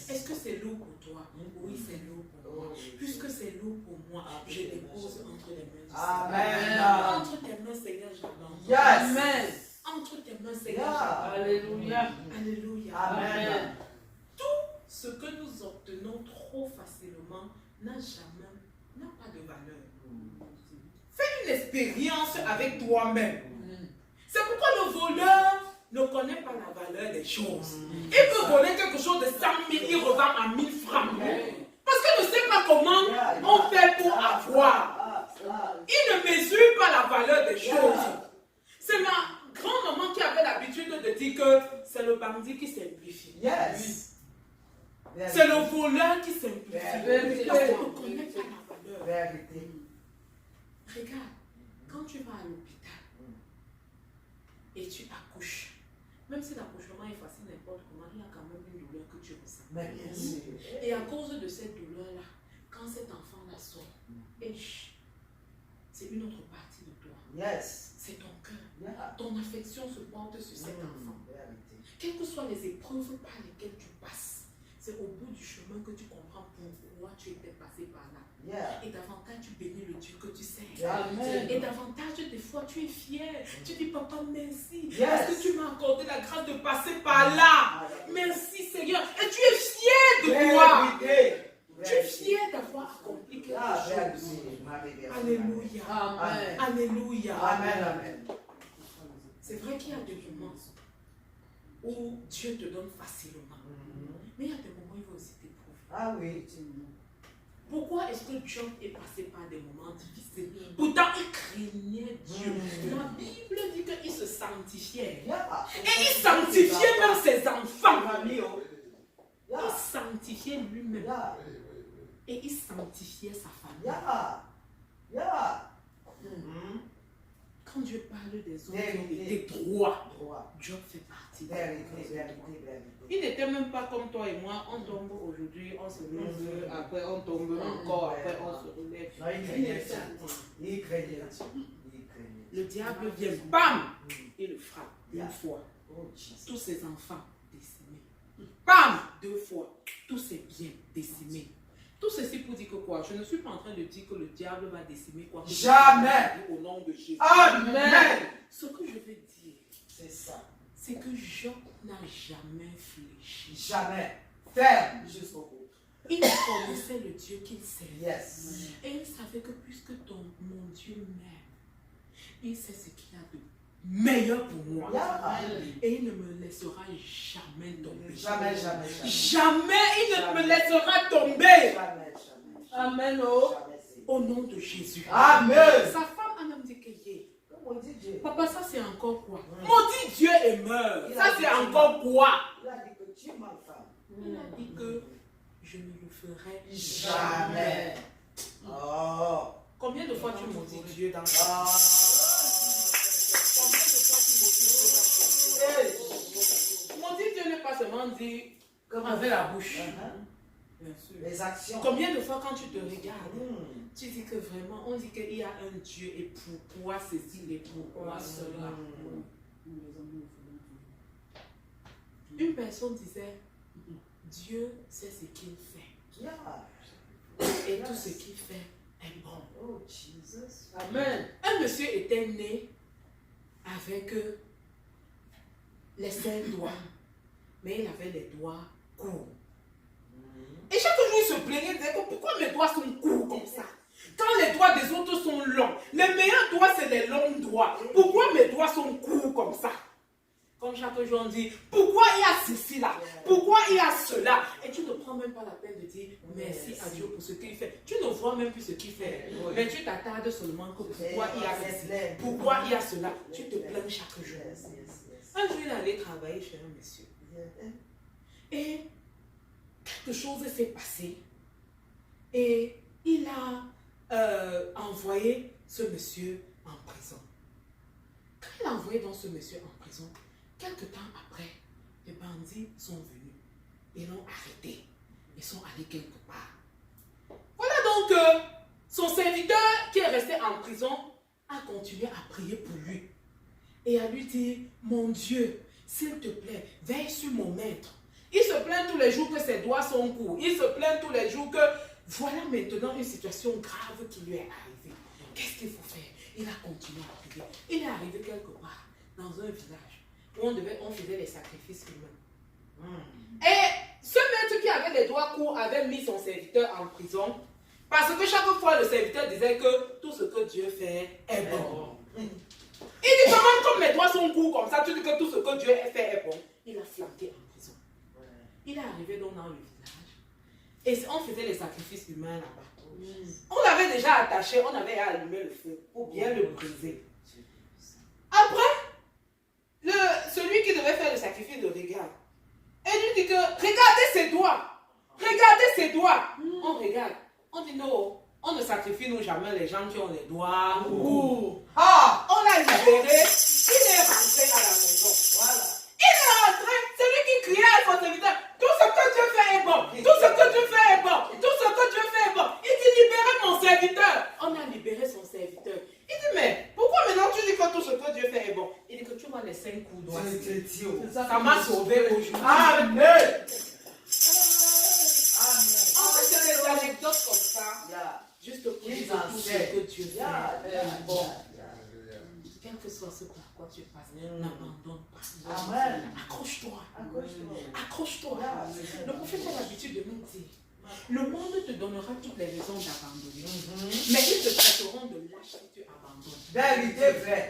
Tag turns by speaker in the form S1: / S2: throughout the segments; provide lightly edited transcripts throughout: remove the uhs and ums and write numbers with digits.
S1: Est-ce que c'est lourd pour toi? Oui, c'est lourd pour moi. Puisque c'est lourd pour moi, je dépose entre les mains du Seigneur. Entre tes mains, Seigneur, j'abandonne. Amen. Entre tes mains, Seigneur, j'abandonne. Alléluia. Alléluia. Amen. Tout ce que nous obtenons trop facilement n'a pas de valeur. Fais une expérience avec toi-même. C'est pourquoi le voleur ne connaît pas la valeur des choses. Il peut voler quelque chose de 100 000, il revend à 1000 francs. Parce qu'il ne sait pas comment on fait pour avoir. Il ne mesure pas la valeur des choses. C'est ma grand-maman qui avait l'habitude de dire que c'est le bandit qui simplifie. C'est le voleur qui simplifie. Parce qu'il ne connaît pas la valeur. Regarde, quand tu vas à l'hôpital et tu accouches, même si l'accouchement est facile n'importe comment, il y a quand même une douleur que tu ressens. Et à cause de cette douleur-là, quand cet enfant-là sort, c'est une autre partie de toi. C'est ton cœur. Ton affection se porte sur cet enfant. Quelles que soient les épreuves par lesquelles tu passes, c'est au bout du chemin que tu comprends pourquoi tu étais passé par là. Et davantage tu bénis le Dieu que tu sais. Et davantage des fois tu es fier. Tu dis papa merci. Parce que tu m'as accordé la grâce de passer par là. Merci Seigneur. Et tu es fier de toi. Tu es fier d'avoir accompli quelque chose. Alléluia. Amen. Alléluia. Amen. C'est vrai qu'il y a des moments où Dieu te donne facilement. Mais il y a des moments où il va aussi t'éprouver. Pourquoi est-ce que Job est passé par des moments difficiles? Pourtant, il craignait Dieu. La Bible dit qu'il se sanctifiait. Et il sanctifiait même ses enfants. Il sanctifiait lui-même. Et il sanctifiait sa famille. Quand Dieu parle des hommes qui ont été droits, Job fait partie. Il n'était même pas comme toi et moi, on tombe aujourd'hui, on se lève, après on tombe encore, après on se relève. Il craignait. Le diable vient, bam, et le frappe une fois. Tous ses enfants décimés. Bam, 2 fois, tous ses biens décimés. Tout ceci pour dire que quoi? Je ne suis pas en train de dire que le diable va décimer quoi. Jamais. Au nom de Jésus. Amen. Ce que je veux dire, c'est ça. C'est que Job n'a jamais fléchi. Jamais. Ferme jusqu'au bout. Il connaissait le Dieu qu'il servait. Et il savait que puisque mon Dieu m'aime, il sait ce qu'il y a de meilleur pour moi. Et il ne me laissera jamais tomber. Jamais il ne me laissera tomber. Amen. Au nom de Jésus. Amen. Sa femme a même dit que papa, ça c'est encore quoi? Maudit Dieu et meurt. Ça c'est encore quoi? Il a dit que tu es ma femme. Il a dit que je ne le ferai jamais. Combien de fois tu maudis Dieu dans ta vie? Maudit Dieu n'est pas seulement dit avec la bouche. Bien sûr. Les actions. Combien de fois quand tu te regardes, tu dis que vraiment, on dit qu'il y a un Dieu et pourquoi ceci et pourquoi cela. Une personne disait, Dieu sait ce qu'il fait. Et tout ce qu'il fait est bon. Amen. Un monsieur était né avec les 5 doigts, mais il avait les doigts courts. Et chaque jour, il se plaignait, il disait pourquoi mes doigts sont courts comme ça? Quand les doigts des autres sont longs, les meilleurs doigts, c'est les longs doigts. Pourquoi mes doigts sont courts comme ça? Comme chaque jour, on dit, pourquoi il y a ceci là? Pourquoi il y a cela? Et tu ne prends même pas la peine de dire merci à Dieu pour ce qu'il fait. Tu ne vois même plus ce qu'il fait. Mais tu t'attardes seulement que pourquoi il y a ceci, pourquoi il y a cela. Tu te plains chaque jour. Un jour, il est allé travailler chez un monsieur. Et quelque chose s'est passé. Et il a envoyé ce monsieur en prison. Quand il a envoyé donc ce monsieur en prison, quelque temps après, les bandits sont venus. Ils l'ont arrêté. Ils sont allés quelque part. Voilà donc son serviteur qui est resté en prison a continué à prier pour lui. Et à lui dire, mon Dieu, s'il te plaît, veille sur mon maître. se plaint tous les jours que ses doigts sont courts. Il se plaint tous les jours que voilà maintenant une situation grave qui lui est arrivée. Qu'est-ce qu'il faut faire? Il a continué à prier. Il est arrivé quelque part, dans un village, où on faisait des sacrifices humains. Et ce maître qui avait les doigts courts avait mis son serviteur en prison, parce que chaque fois le serviteur disait que tout ce que Dieu fait est bon. Il dit quand même, comme mes doigts sont courts comme ça, tu dis que tout ce que Dieu fait est bon. Il a flanqué en prison. Il est arrivé donc dans le village. Et on faisait les sacrifices humains là-bas. On l'avait déjà attaché, on avait allumé le feu pour bien le briser. Après, celui qui devait faire le sacrifice le regarde. Et lui dit que, regardez ses doigts. Regardez ses doigts. On regarde. On dit non, on ne sacrifie nous jamais les gens qui ont les doigts courts. On l'a libéré. Il est rentré à la maison. Voilà. Il est rentré. C'est lui qui criait à son serviteur. Tout ce que Dieu fait est bon. Tout ce que Dieu fait est bon. Tout ce que Dieu fait est bon. Il dit libérez mon serviteur. On a libéré son serviteur. Il dit mais pourquoi maintenant tu dis que tout ce que Dieu fait est bon? Il dit que tu vois les 5 coups d'oie. Ça m'a sauvé aujourd'hui. Amen. En fait, c'est des anecdotes comme ça. Juste pour dire tout ce que Dieu fait. Bon. Quel que soit ce par quoi tu passes, n'abandonne pas. Amen. Accroche-toi. Accroche-toi. Le prophète a l'habitude de nous dire, le monde te donnera toutes les raisons d'abandonner. Mais ils te traiteront de lâche si tu abandonnes. Vérité vraie.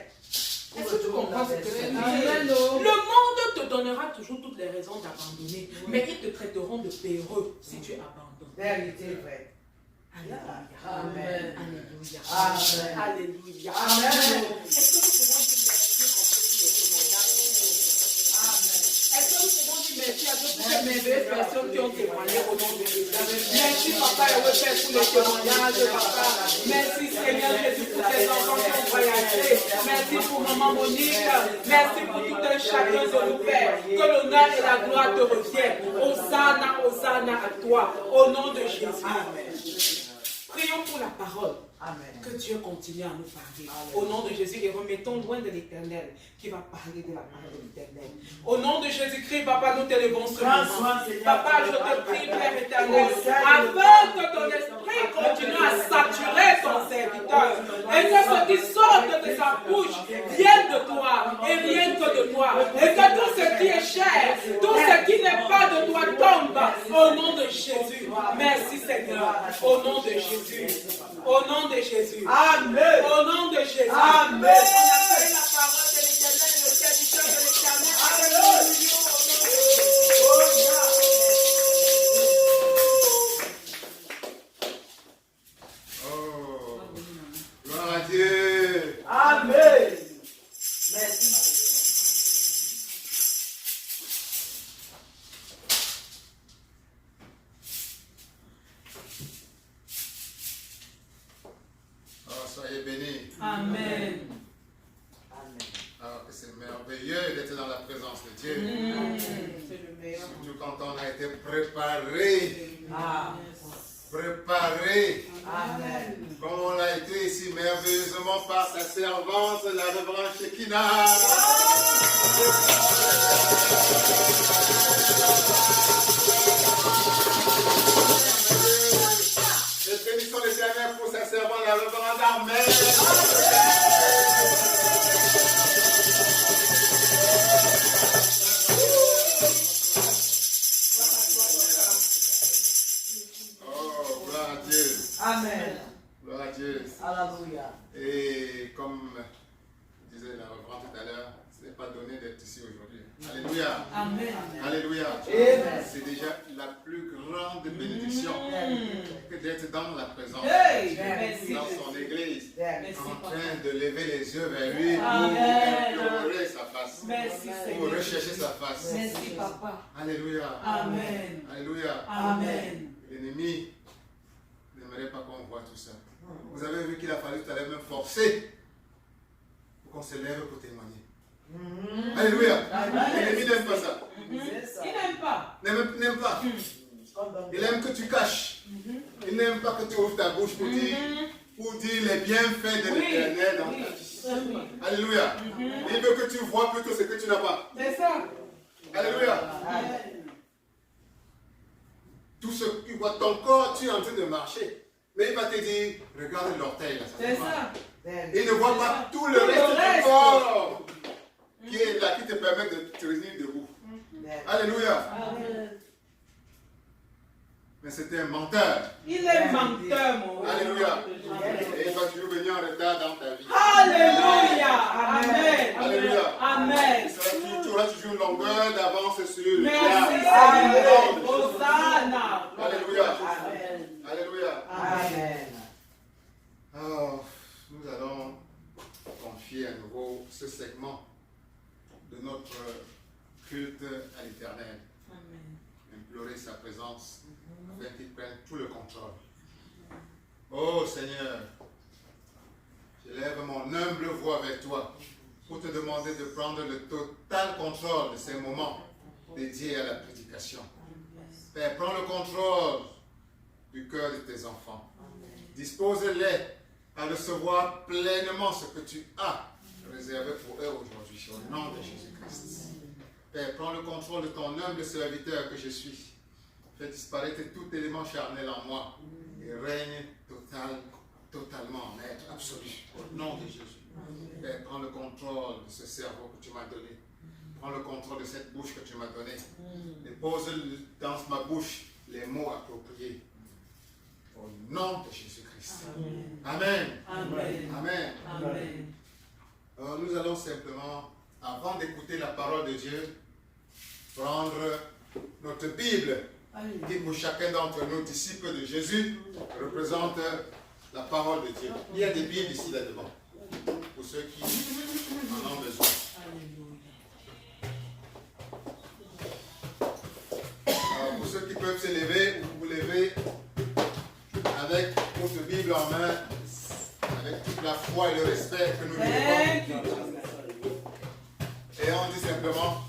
S1: Est-ce que tu comprends ce que je dis? Le monde te donnera toujours toutes les raisons d'abandonner. Mais ils te traiteront de péreux si tu abandonnes. Vérité vraie. Alléluia. Amen. Alléluia. Amen. Alléluia. Amen. Est-ce que nous pouvons dire merci en petit témoignage? Est-ce que nous pouvons dire merci à toutes ces merveilleuses personnes qui ont témoigné au nom de Jésus? Merci papa et Père pour les témoignages, papa. Merci Seigneur Jésus pour tes enfants qui ont voyagé. Merci pour maman Monique. Merci pour tout un chacun de nous, Père. Que l'honneur et la gloire te reviennent. Hosanna, Hosanna à toi. Au nom de Jésus. Amen. Prions pour la parole. Amen. Que Dieu continue à nous parler. Amen. Au nom de Jésus, et remettons loin de l'Éternel qui va parler de la parole de l'Éternel. Au nom de Jésus-Christ, Papa, nous t'élevons ce moment. Papa, je te prie, Père éternel, afin que ton esprit continue à saturer ton serviteur. Et que ce qui sort de sa bouche vienne de toi et rien que de toi. Et que tout ce qui est cher, tout ce qui n'est pas de toi tombe. Au nom de Jésus. Merci Seigneur. Au nom de Jésus. Au nom de Jésus. Amen. Au nom de Jésus. Amen. On appelle la parole de l'Éternel et le serviteur de l'Éternel. Alléluia.
S2: Oh, gloire à Dieu.
S1: Amen. Merci Marie.
S2: Soyez bénis.
S1: Amen.
S2: Alors que c'est merveilleux d'être dans la présence de Dieu.
S1: C'est le meilleur.
S2: Surtout quand on a été préparé. Préparé.
S1: Amen.
S2: Comme on l'a été ici merveilleusement par sa servante, la révérende Shekinah. Et bénissons l'Éternel pour sa servante, la révérende Armelle. Oh, gloire à Dieu.
S1: Amen.
S2: Gloire à Dieu.
S1: Alléluia.
S2: Et comme disait la révérende tout à l'heure, ce n'est pas donné d'être ici aujourd'hui. Alléluia.
S1: Amen.
S2: Alléluia.
S1: Amen.
S2: C'est déjà la plus grande bénédiction que d'être dans la présence dans son église, en train de lever les yeux vers lui pour implorer sa face, pour rechercher sa face.
S1: Merci papa.
S2: Alléluia.
S1: Amen.
S2: Alléluia.
S1: Amen.
S2: L'ennemi n'aimerait pas qu'on voit tout ça. Vous avez vu qu'il a fallu tout à l'heure même forcer pour qu'on se lève pour témoigner. Alléluia. L'ennemi n'aime pas ça.
S1: Il n'aime pas.
S2: N'aime pas. Il aime que tu caches. Il n'aime pas que tu ouvres ta bouche pour dire les bienfaits de l'Éternel dans ta vie. Alléluia. Il veut que tu vois plutôt ce que tu n'as pas.
S1: C'est ça.
S2: Alléluia. vois ton corps, tu es en train de marcher. Mais il va te dire, regarde l'orteil là.
S1: C'est ça.
S2: Il ne voit pas tout le reste du corps qui est là, qui te permet de te tenir debout. Alléluia. Mais c'était un menteur.
S1: Il est menteur, mon Dieu.
S2: Alléluia. Et il va toujours venir en retard dans ta vie.
S1: Alléluia. Amen.
S2: Alléluia.
S1: Amen.
S2: Tu auras toujours une longueur d'avance sur le
S1: Merci,
S2: Seigneur.
S1: Seigneur. Hosanna.
S2: Alléluia.
S3: Amen.
S2: Alléluia.
S3: Amen.
S2: Oh, nous allons confier à nouveau ce segment de notre culte à l'Éternel. Implorer sa présence afin qu'il prenne tout le contrôle. Oh Seigneur, j'élève mon humble voix vers toi pour te demander de prendre le total contrôle de ces moments dédiés à la prédication. Père, prends le contrôle du cœur de tes enfants. Dispose-les à recevoir pleinement ce que tu as réservé pour eux aujourd'hui, au nom de Jésus-Christ. Père, prends le contrôle de ton humble serviteur que je suis. Fais disparaître tout élément charnel en moi et règne totalement en être absolu, au nom de Jésus. Père, prends le contrôle de ce cerveau que tu m'as donné. Prends le contrôle de cette bouche que tu m'as donnée. Et pose dans ma bouche les mots appropriés. Au nom de Jésus-Christ. Amen.
S1: Amen.
S2: Amen.
S1: Amen.
S2: Alors nous allons simplement, avant d'écouter la parole de Dieu, prendre notre Bible, qui pour chacun d'entre nous, disciples de Jésus, représente la parole de Dieu. Il y a des Bibles ici là-devant, pour ceux qui en ont besoin. Alors, pour ceux qui peuvent se lever, vous vous levez avec votre Bible en main, avec toute la foi et le respect que nous lui devons. Et on dit simplement,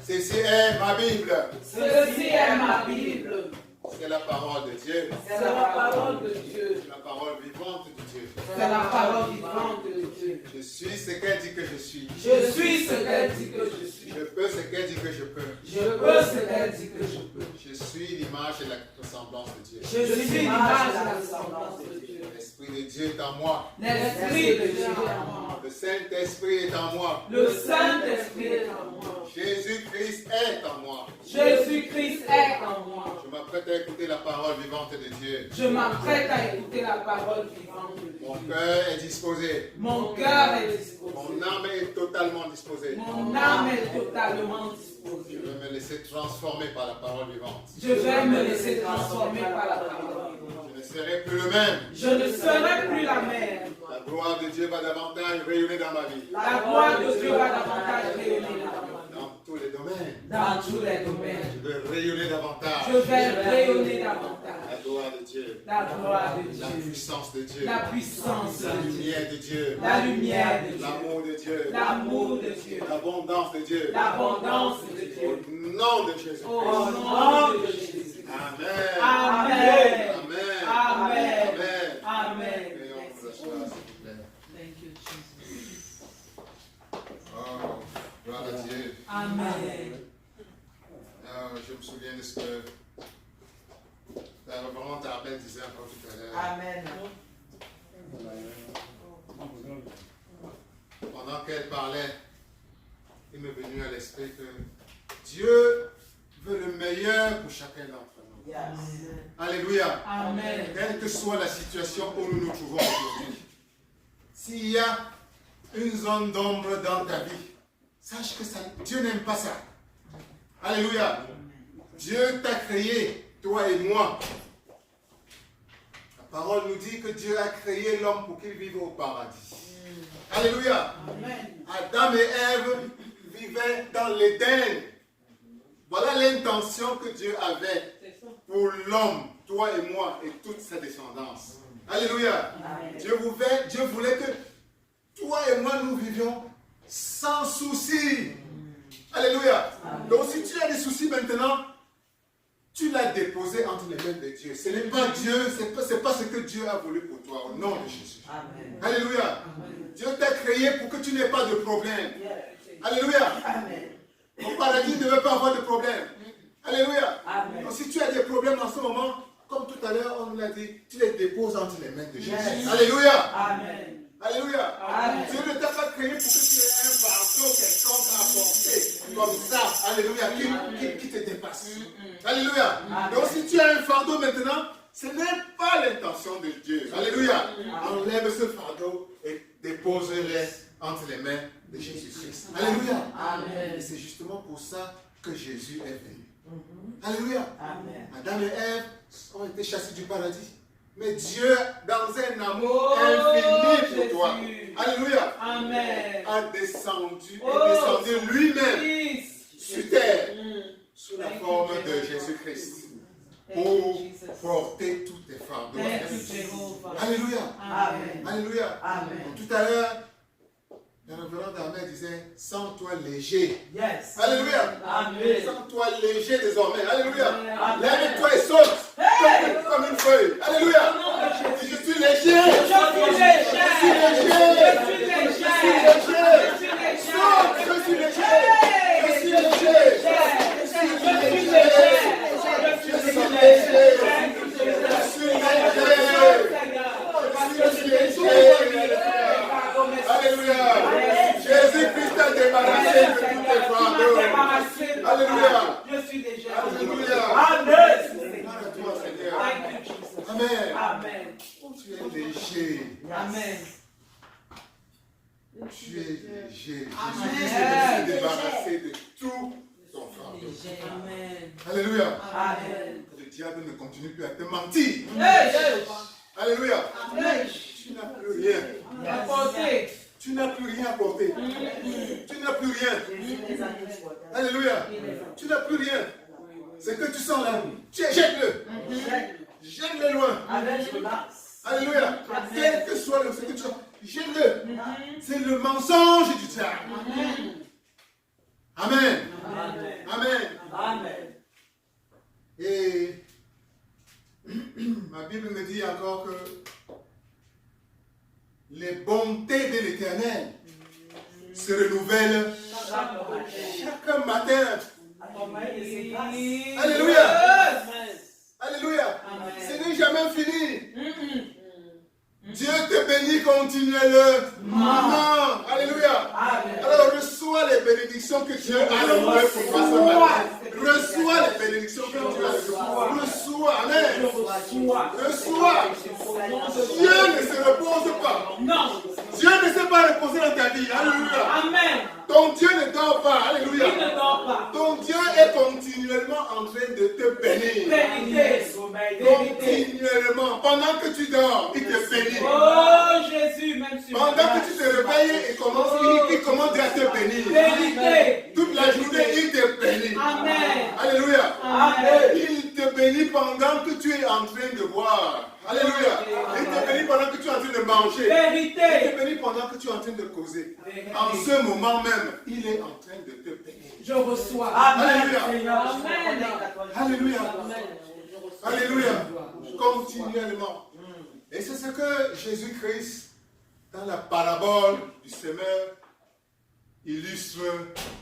S2: ceci est ma Bible.
S1: Ceci est ma Bible.
S2: C'est la parole de Dieu.
S1: C'est la parole de Dieu.
S2: La parole vivante de Dieu.
S1: C'est la parole vivante de Dieu.
S2: Je suis ce qu'elle dit que je suis.
S1: Je suis ce qu'elle dit que je suis.
S2: Je peux ce qu'elle dit que je peux.
S1: Je peux ce qu'elle dit que je peux.
S2: Je suis l'image et la ressemblance de Dieu.
S1: Je suis l'image et la ressemblance de Dieu.
S2: L'Esprit de Dieu est en moi.
S1: L'Esprit de Dieu est en moi.
S2: Le Saint-Esprit est en moi.
S1: Le Saint-Esprit est en moi.
S2: Jésus-Christ est en moi.
S1: Jésus-Christ est en moi.
S2: Je m'apprête à écouter la parole vivante de Dieu.
S1: Je m'apprête à écouter la parole vivante de Dieu.
S2: Mon cœur est disposé.
S1: Mon cœur est disposé.
S2: Mon âme est totalement disposée.
S1: Mon âme est totalement
S2: Je
S1: disposée.
S2: vais me laisser transformer par la parole vivante.
S1: Je vais me laisser transformer par la parole vivante.
S2: Je ne serai plus le même.
S1: Je ne serai plus la même.
S2: La gloire de Dieu va davantage rayonner dans ma vie.
S1: La gloire de Dieu va davantage rayonner dans ma vie.
S2: Dans tous les domaines.
S1: Dans tous les domaines.
S2: Je vais rayonner davantage.
S1: Je vais rayonner davantage.
S2: La gloire de Dieu.
S1: La gloire de
S2: La
S1: Dieu.
S2: puissance de Dieu.
S1: La puissance
S2: La
S1: de Dieu.
S2: lumière de Dieu.
S1: La lumière de Dieu.
S2: L'amour de Dieu.
S1: L'amour de Dieu.
S2: L'abondance de Dieu.
S1: L'abondance de
S2: Au
S1: Dieu.
S2: nom de Jésus.
S1: Au nom de Jésus.
S2: Amen.
S1: Amen.
S2: Amen.
S1: Amen.
S2: Amen.
S1: Amen.
S2: Veuillons nous asseoir, s'il vous plaît.
S1: Thank you, Jesus.
S2: Oh, gloire à Dieu.
S1: Amen.
S2: Je me souviens de ce que la reverende Arbel disait encore tout à l'heure.
S3: Amen.
S2: Pendant qu'elle parlait, il m'est venu à l'esprit que Dieu veut le meilleur pour chacun d'entre nous.
S3: Yes.
S2: Alléluia.
S1: Amen.
S2: Quelle que soit la situation où nous nous trouvons aujourd'hui, s'il y a une zone d'ombre dans ta vie, sache que Dieu n'aime pas ça. Alléluia. Dieu t'a créé, toi et moi. La parole nous dit que Dieu a créé l'homme pour qu'il vive au paradis. Alléluia. Adam et Ève vivaient dans l'Éden. Voilà l'intention que Dieu avait pour l'homme, toi et moi, et toute sa descendance. Alléluia. Dieu voulait que toi et moi, nous vivions sans souci. Alléluia. Donc si tu as des soucis maintenant, tu l'as déposé entre les mains de Dieu. Ce n'est pas Dieu, c'est pas ce que Dieu a voulu pour toi, au nom de Jésus.
S3: Amen.
S2: Alléluia. Dieu t'a créé pour que tu n'aies pas de problème. Alléluia.
S3: Amen.
S2: Ton paradis ne veut pas avoir de problème. Alléluia.
S3: Amen.
S2: Donc si tu as des problèmes en ce moment, comme tout à l'heure, on nous l'a dit, tu les déposes entre les mains de Jésus. Alléluia.
S1: Amen.
S2: Alléluia.
S1: Amen.
S2: Dieu ne t'a pas créé pour que tu aies un fardeau quelconque à porter comme ça. Alléluia. Qui te dépasse. Alléluia. Donc si tu as un fardeau maintenant, ce n'est pas l'intention de Dieu. Alléluia. Enlève ce fardeau et dépose-le entre les mains de Jésus-Christ. Alléluia.
S1: Amen.
S2: Et c'est justement pour ça que Jésus est venu. Alléluia.
S1: Amen.
S2: Adam et Ève ont été chassés du paradis. Mais Dieu, dans un amour infini pour toi, alléluia,
S1: Amen,
S2: a descendu lui-même sur terre, sous la forme de Jésus-Christ, pour porter tous tes fardeaux. Alléluia.
S1: Amen.
S2: Alléluia.
S1: Amen.
S2: Tout à l'heure, le révérend Ahmed disait, sens-toi léger.
S1: Yes.
S2: Alléluia.
S1: Amen.
S2: Sens-toi léger désormais. Alléluia.
S1: Amen.
S2: Lève-toi et saute. Comme une feuille. Alléluia. Je suis léger. Je suis léger. Saute. Je suis léger. Je suis léger. Alléluia. Jésus-Christ t'a débarrassé de tous tes fardeaux. Alléluia.
S1: Je suis léger.
S2: Alléluia.
S1: Amen.
S2: Amen.
S1: Amen.
S2: Tu es léger.
S1: Amen.
S2: Tu es léger.
S1: Amen.
S2: Jésus s'est débarrassé de tout ton fardeau.
S1: Amen.
S2: Alléluia.
S1: Amen.
S2: Le diable ne continue plus à te mentir. Alléluia. Tu n'as plus rien. Tu n'as plus rien à porter. Tu n'as plus rien. Alléluia. Tu n'as plus rien. C'est que tu sens là. Jette-le. Jette-le loin. Alléluia. Quel que soit ce que tu sens, jette-le. C'est le mensonge du diable. Amen. Amen.
S1: Amen.
S2: Et ma Bible me dit encore que les bontés de l'Éternel se renouvellent chaque matin. Alléluia. Alléluia. Ce n'est jamais fini. Dieu te bénit continuellement. Alléluia. Alors reçois les bénédictions que Dieu a envoyées pour toi ce matin. Reçois les bénédictions que Dieu a envoyées. Reçois. Amen. Reçois. Dieu ne se repose pas.
S1: Non.
S2: Dieu ne s'est pas reposé dans ta vie. Alléluia.
S1: Amen.
S2: Ton Dieu ne dort pas. Alléluia.
S1: Il ne dort pas.
S2: Ton Dieu est continuellement en train de te bénir.
S1: Vérité.
S2: Continuellement. Pendant que tu dors, il te bénit.
S1: Oh Jésus, même sur
S2: pendant que tu te réveilles, il commence à te bénir.
S1: Vérité.
S2: Toute la journée, il te bénit.
S1: Amen.
S2: Alléluia.
S1: Amen.
S2: Il te bénit pendant que tu es en train de boire. Alléluia. Il te bénit pendant que tu es en train de manger.
S1: Vérité.
S2: Il te bénit pendant que tu es en train de causer. En ce moment même, il est en train de te bénir.
S1: Je reçois.
S2: Alléluia.
S1: Amen.
S2: Alléluia. Alléluia. Continuellement. Et c'est ce que Jésus-Christ, dans la parabole du semeur, illustre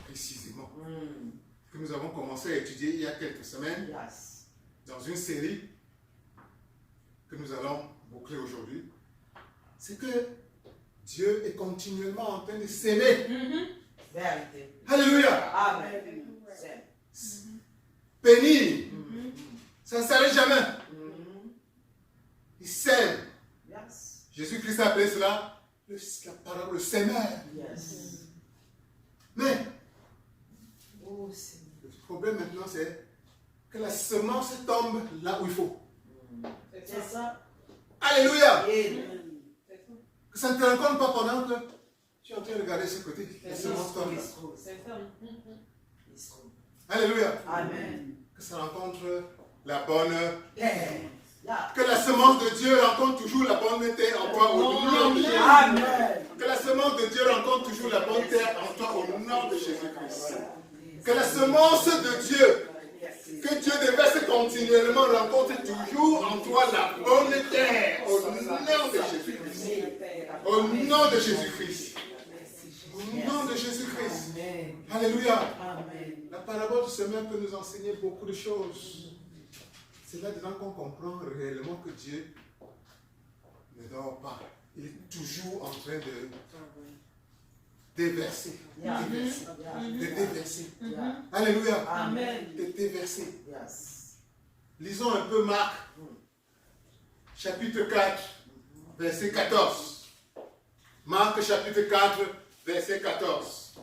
S2: précisément. Que nous avons commencé à étudier il y a quelques semaines, dans une série que nous allons boucler aujourd'hui. C'est que Dieu est continuellement en train de s'aimer. Alléluia.
S1: Amen.
S2: Bénir. Ça ne s'arrête jamais. Il sème. Jésus-Christ a appelé cela la parole, le semeur. Mais le problème maintenant, c'est que la semence tombe là où il faut.
S1: C'est ça.
S2: Alléluia. Que ça ne te rencontre pas pendant que tu es en train de regarder ce côté. La semence tombe là. Alléluia.
S1: Amen.
S2: Que ça rencontre la bonne terre. Que la semence de Dieu rencontre toujours la bonne terre en toi au nom de Jésus.
S1: Amen.
S2: Que la semence de Dieu rencontre toujours la bonne terre en toi au nom de Jésus-Christ. Que la semence de Dieu, que Dieu déverse continuellement, rencontre toujours en toi la bonne terre au nom de Jésus-Christ. Au nom de Jésus-Christ. Au nom de Jésus-Christ. Alléluia. La parabole du semeur peut nous enseigner beaucoup de choses. c'est là-dedans qu'on comprend réellement que Dieu ne dort pas. Il est toujours en train de déverser. De déverser. Alléluia.
S1: Amen.
S2: De déverser. Lisons un peu Marc, chapitre 4, verset 14. Marc, chapitre 4, verset 14.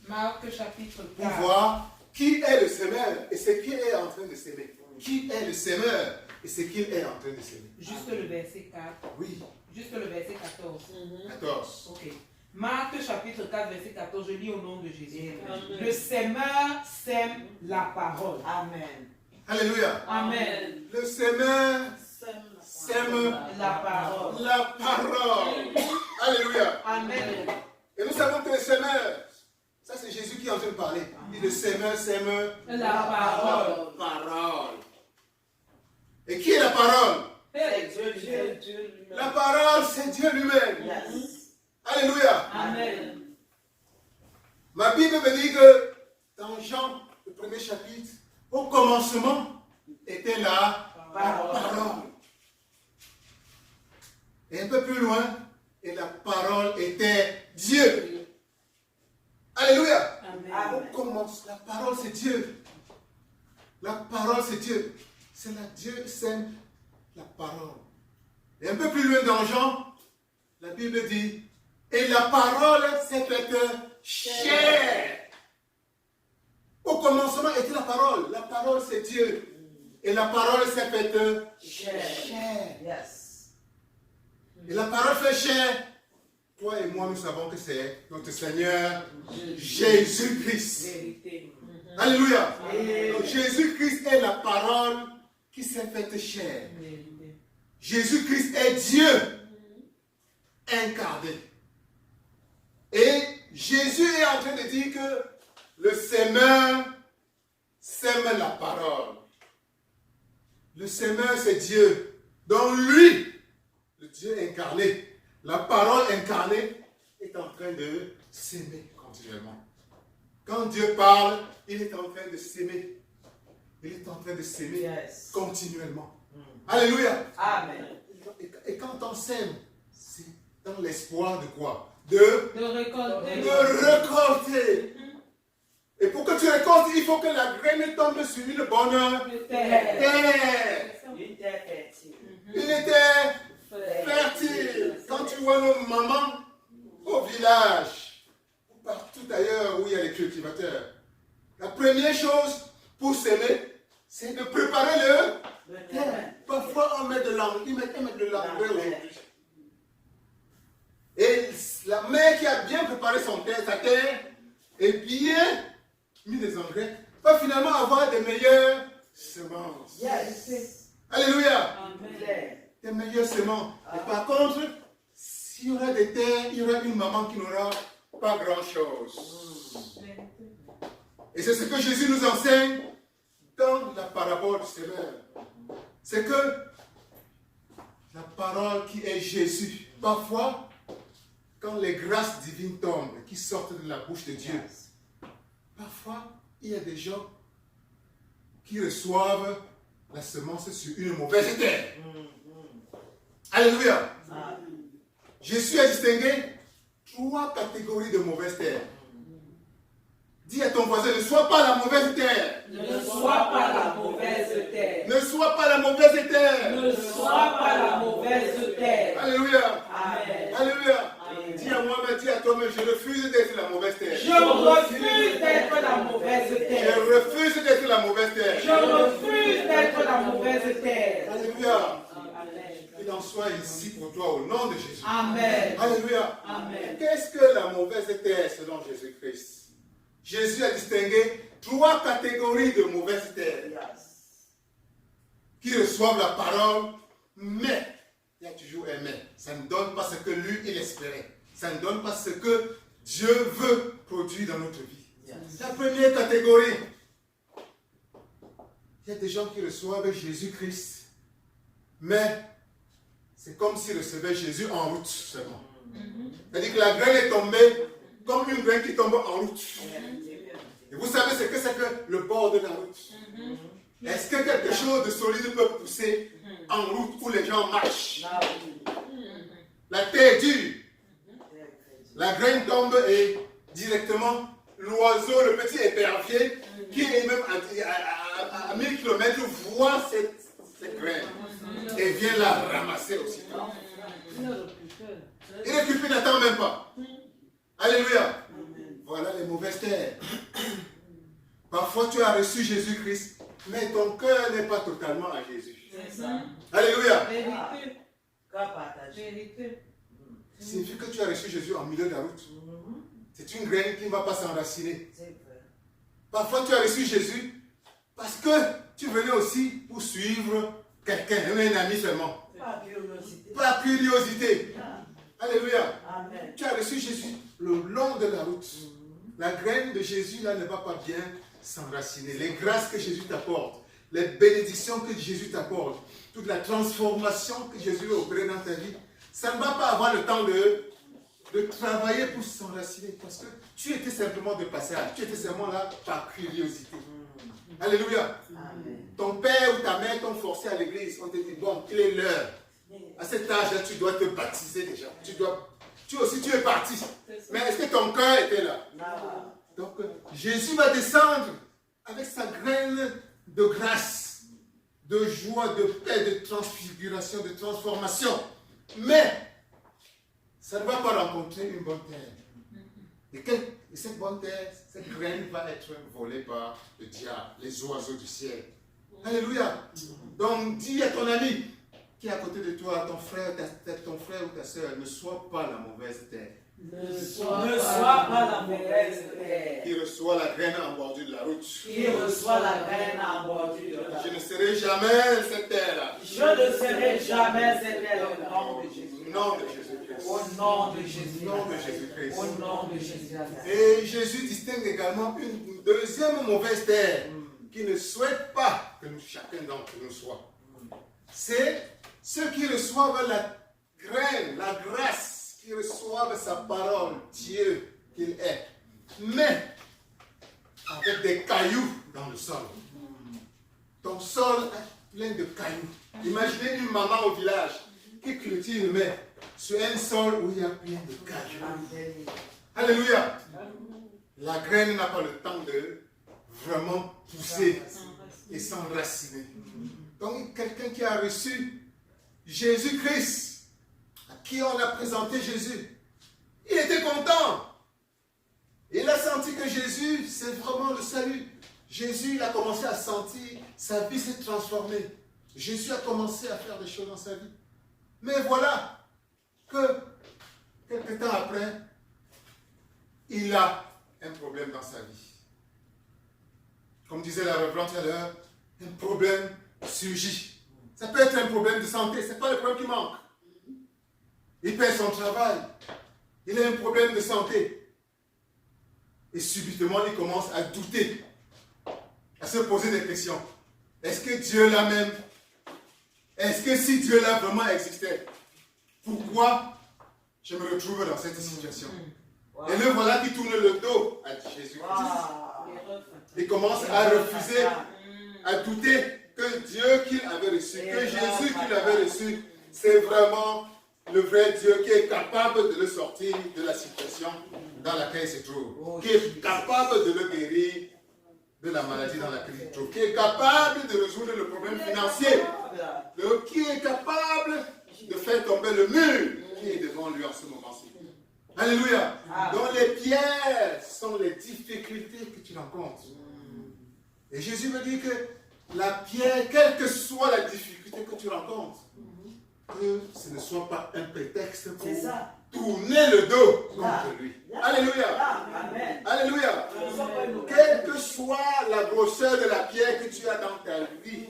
S1: Marc, chapitre 4.
S2: Pour voir qui est le semeur et ce qu'il est en train de s'aimer. Qui est le semeur et ce qu'il est en train de s'aimer.
S1: Juste le verset 4.
S2: Oui.
S1: Juste le verset 14.
S2: 14.
S1: Ok. Marc chapitre 4, verset 14, je lis au nom de Jésus. Le semeur sème la parole.
S3: Amen.
S2: Alléluia.
S1: Amen.
S2: Le semeur sème
S1: la parole.
S2: La parole. Alléluia.
S1: Amen.
S2: Et nous savons que le semeur, ça c'est Jésus qui est en train de parler. Il dit le semeur sème
S1: la parole.
S2: La parole. Et qui est la parole?
S3: C'est Dieu.
S2: La parole, c'est Dieu lui-même.
S3: Yes.
S2: Alléluia.
S1: Amen.
S2: Ma Bible me dit que dans Jean, le premier chapitre, au commencement était la parole. Et un peu plus loin, et la parole était Dieu. Alléluia.
S1: Amen.
S2: Au commencement, la parole c'est Dieu. La parole c'est Dieu. C'est là Dieu sème la parole. Et un peu plus loin dans Jean, la Bible dit, et la parole s'est faite chair. Au commencement était la parole. La parole c'est Dieu. Et la parole s'est faite chair.
S3: Yes.
S2: Et la parole fait chair. Toi et moi, nous savons que c'est notre Seigneur Jésus-Christ. Alléluia. Donc Jésus-Christ est la parole qui s'est faite chair. Jésus-Christ est Dieu incarné. Et Jésus est en train de dire que le semeur sème la parole. Le semeur, c'est Dieu. Donc lui, le Dieu incarné, la parole incarnée, est en train de s'aimer continuellement. Quand Dieu parle, il est en train de s'aimer. Il est en train de s'aimer continuellement. Alléluia.
S3: Amen.
S2: Et quand on s'aime, c'est dans l'espoir de quoi? De récolter. Et pour que tu récoltes, il faut que la graine tombe sur une bonne terre. Une terre fertile. Quand tu vois nos mamans au village, ou partout ailleurs où il y a les cultivateurs, la première chose pour s'aimer, c'est de préparer le terre. Parfois, on met de l'engrais, ils mettent de l'engrais aujourd'hui. Et la mère qui a bien préparé sa terre, et bien mis des engrais, va finalement avoir des meilleures semences.
S3: Yes.
S2: Alléluia.
S3: Amen.
S2: Des meilleures semences. Et par contre, s'il y aura des terres, il y aura une maman qui n'aura pas grand-chose. Et c'est ce que Jésus nous enseigne dans la parabole du semeur. C'est que la parole qui est Jésus, parfois, quand les grâces divines tombent, qui sortent de la bouche de Dieu, parfois, il y a des gens qui reçoivent la semence sur une mauvaise terre. Alléluia. Jésus a distingué 3 catégories de mauvaises terres. Dis à ton voisin, ne sois pas la mauvaise terre.
S1: Ne sois pas la mauvaise terre.
S2: Ne sois pas la mauvaise terre.
S1: Ne sois pas la mauvaise terre.
S2: Alléluia.
S1: Amen.
S2: Alléluia. Dis à moi-même, dis à toi-même, je refuse d'être la mauvaise terre.
S1: Je refuse d'être la mauvaise
S2: Je
S1: terre.
S2: refuse d'être la mauvaise terre.
S1: Je refuse d'être la mauvaise terre.
S2: Alléluia.
S1: Amen.
S2: Qu'il en soit ici pour toi au nom de Jésus.
S1: Amen.
S2: Alléluia.
S1: Amen.
S2: Qu'est-ce que la mauvaise terre selon Jésus-Christ? Jésus a distingué 3 catégories de mauvaises terres. Qui reçoivent la parole, mais il y a toujours un mais. Ça ne donne pas ce que lui, il espérait. Ça ne donne pas ce que Dieu veut produire dans notre vie. La première catégorie, il y a des gens qui reçoivent Jésus-Christ, mais c'est comme s'ils recevaient Jésus en route seulement. C'est-à-dire que la graine est tombée comme une graine qui tombe en route. Et vous savez ce que c'est que le bord de la route. Est-ce que quelque chose de solide peut pousser en route où les gens marchent? La terre est dure. La graine tombe et directement l'oiseau, le petit épervier, qui est même à 1000 km, voit cette graine et vient la ramasser aussitôt. Il récupère, n'attend même pas. Alléluia. Voilà les mauvaises terres. Parfois tu as reçu Jésus-Christ, mais ton cœur n'est pas totalement à Jésus. Alléluia. Ça signifie que tu as reçu Jésus en milieu de la route. C'est une graine qui ne va pas s'enraciner. Parfois tu as reçu Jésus parce que tu venais aussi pour suivre quelqu'un, un ami seulement. Par curiosité. Alléluia.
S3: Amen.
S2: Tu as reçu Jésus le long de la route. La graine de Jésus là ne va pas bien s'enraciner. Les grâces que Jésus t'apporte, les bénédictions que Jésus t'apporte, toute la transformation que Jésus a opérée dans ta vie, ça ne va pas avoir le temps de travailler pour s'enraciner parce que tu étais simplement de passage, tu étais simplement là par curiosité. Alléluia.
S3: Amen.
S2: Ton père ou ta mère t'ont forcé à l'église, on te dit bon, il est l'heure. À cet âge-là, tu dois te baptiser déjà. Tu aussi, tu es parti. Mais est-ce que ton cœur était là? Donc, Jésus va descendre avec sa graine de grâce, de joie, de paix, de transfiguration, de transformation. Mais, ça ne va pas rencontrer une bonne terre. Et cette bonne terre, cette graine va être volée par le diable, les oiseaux du ciel. Alléluia. Donc, dis à ton ami qui est à côté de toi, ton frère ou ta soeur, ne sois pas la mauvaise terre.
S3: Ne sois pas la mauvaise terre.
S2: Qui reçoit la graine en bordure de la route.
S3: Qui reçoit la graine en bordure de la route.
S2: Je ne serai jamais cette terre-là.
S3: Je ne serai jamais cette terre au nom de Jésus.
S2: Au nom de Jésus-Christ.
S3: Au nom de Jésus.
S2: Au nom de Jésus-Christ.
S3: Au nom de Jésus.
S2: Et Jésus distingue également une deuxième mauvaise terre qui ne souhaite pas que chacun d'entre nous soit. C'est ceux qui reçoivent la graine, la grâce, qui reçoivent sa parole, Dieu qu'il est, mais avec des cailloux dans le sol. Ton sol est plein de cailloux. Imaginez une maman au village qui cultive, mais sur un sol où il y a plein de cailloux. Alléluia. La graine n'a pas le temps de vraiment pousser et s'enraciner. Donc, quelqu'un qui a reçu Jésus-Christ, à qui on a présenté Jésus, il était content. Il a senti que Jésus, c'est vraiment le salut. Jésus, il a commencé à sentir, sa vie s'est transformée. Jésus a commencé à faire des choses dans sa vie. Mais voilà que, quelques temps après, il a un problème dans sa vie. Comme disait la reverende tout à l'heure, un problème surgit. Ça peut être un problème de santé, ce n'est pas le problème qui manque. Il perd son travail, il a un problème de santé. Et subitement, il commence à douter, à se poser des questions. Est-ce que Dieu là même, est-ce que si Dieu là vraiment existait, pourquoi je me retrouve dans cette situation? Wow. Et le voilà qui tourne le dos à Jésus-Christ. Wow. Il commence à refuser, à douter que Dieu qu'il avait reçu, que Jésus qu'il avait reçu, c'est vraiment le vrai Dieu qui est capable de le sortir de la situation dans laquelle il se trouve, qui est capable de le guérir de la maladie dans laquelle il se trouve, qui est capable de résoudre le problème financier, qui est capable de faire tomber le mur qui est devant lui en ce moment-ci. Alléluia. Donc les pierres sont les difficultés que tu rencontres. Et Jésus me dit que la pierre, quelle que soit la difficulté que tu rencontres, que ce ne soit pas un prétexte pour tourner le dos contre lui. Alléluia. Amen. Alléluia. Quelle que soit la grosseur de la pierre que tu as dans ta vie,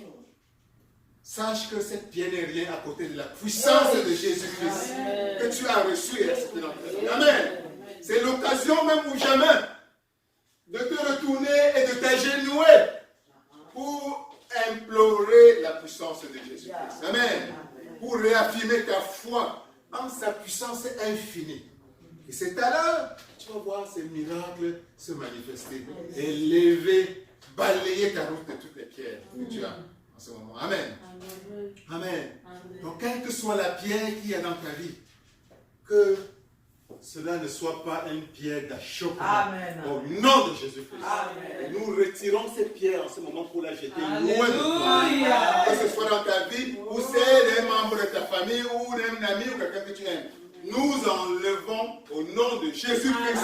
S2: sache que cette pierre n'est rien à côté de la puissance de Jésus-Christ que tu as reçue et acceptée dans ta vie. Amen. C'est l'occasion même ou jamais de te retourner et de t'agenouiller pour implorer la puissance de Jésus-Christ. Amen. Pour réaffirmer ta foi en sa puissance infinie. Et c'est alors tu vas voir ces miracles se manifester et lever balayer ta route de toutes les pierres que tu as en ce moment. Amen. Amen. Donc, quelle que soit la pierre qu'il y a dans ta vie, que cela ne soit pas une pierre d'achoppement. Au nom de Jésus-Christ. Et nous retirons ces pierres en ce moment pour la jeter loin de toi. Que ce soit dans ta vie, ou c'est un membre de ta famille, ou un ami, ou quelqu'un que tu aimes. Nous enlevons au nom de Jésus-Christ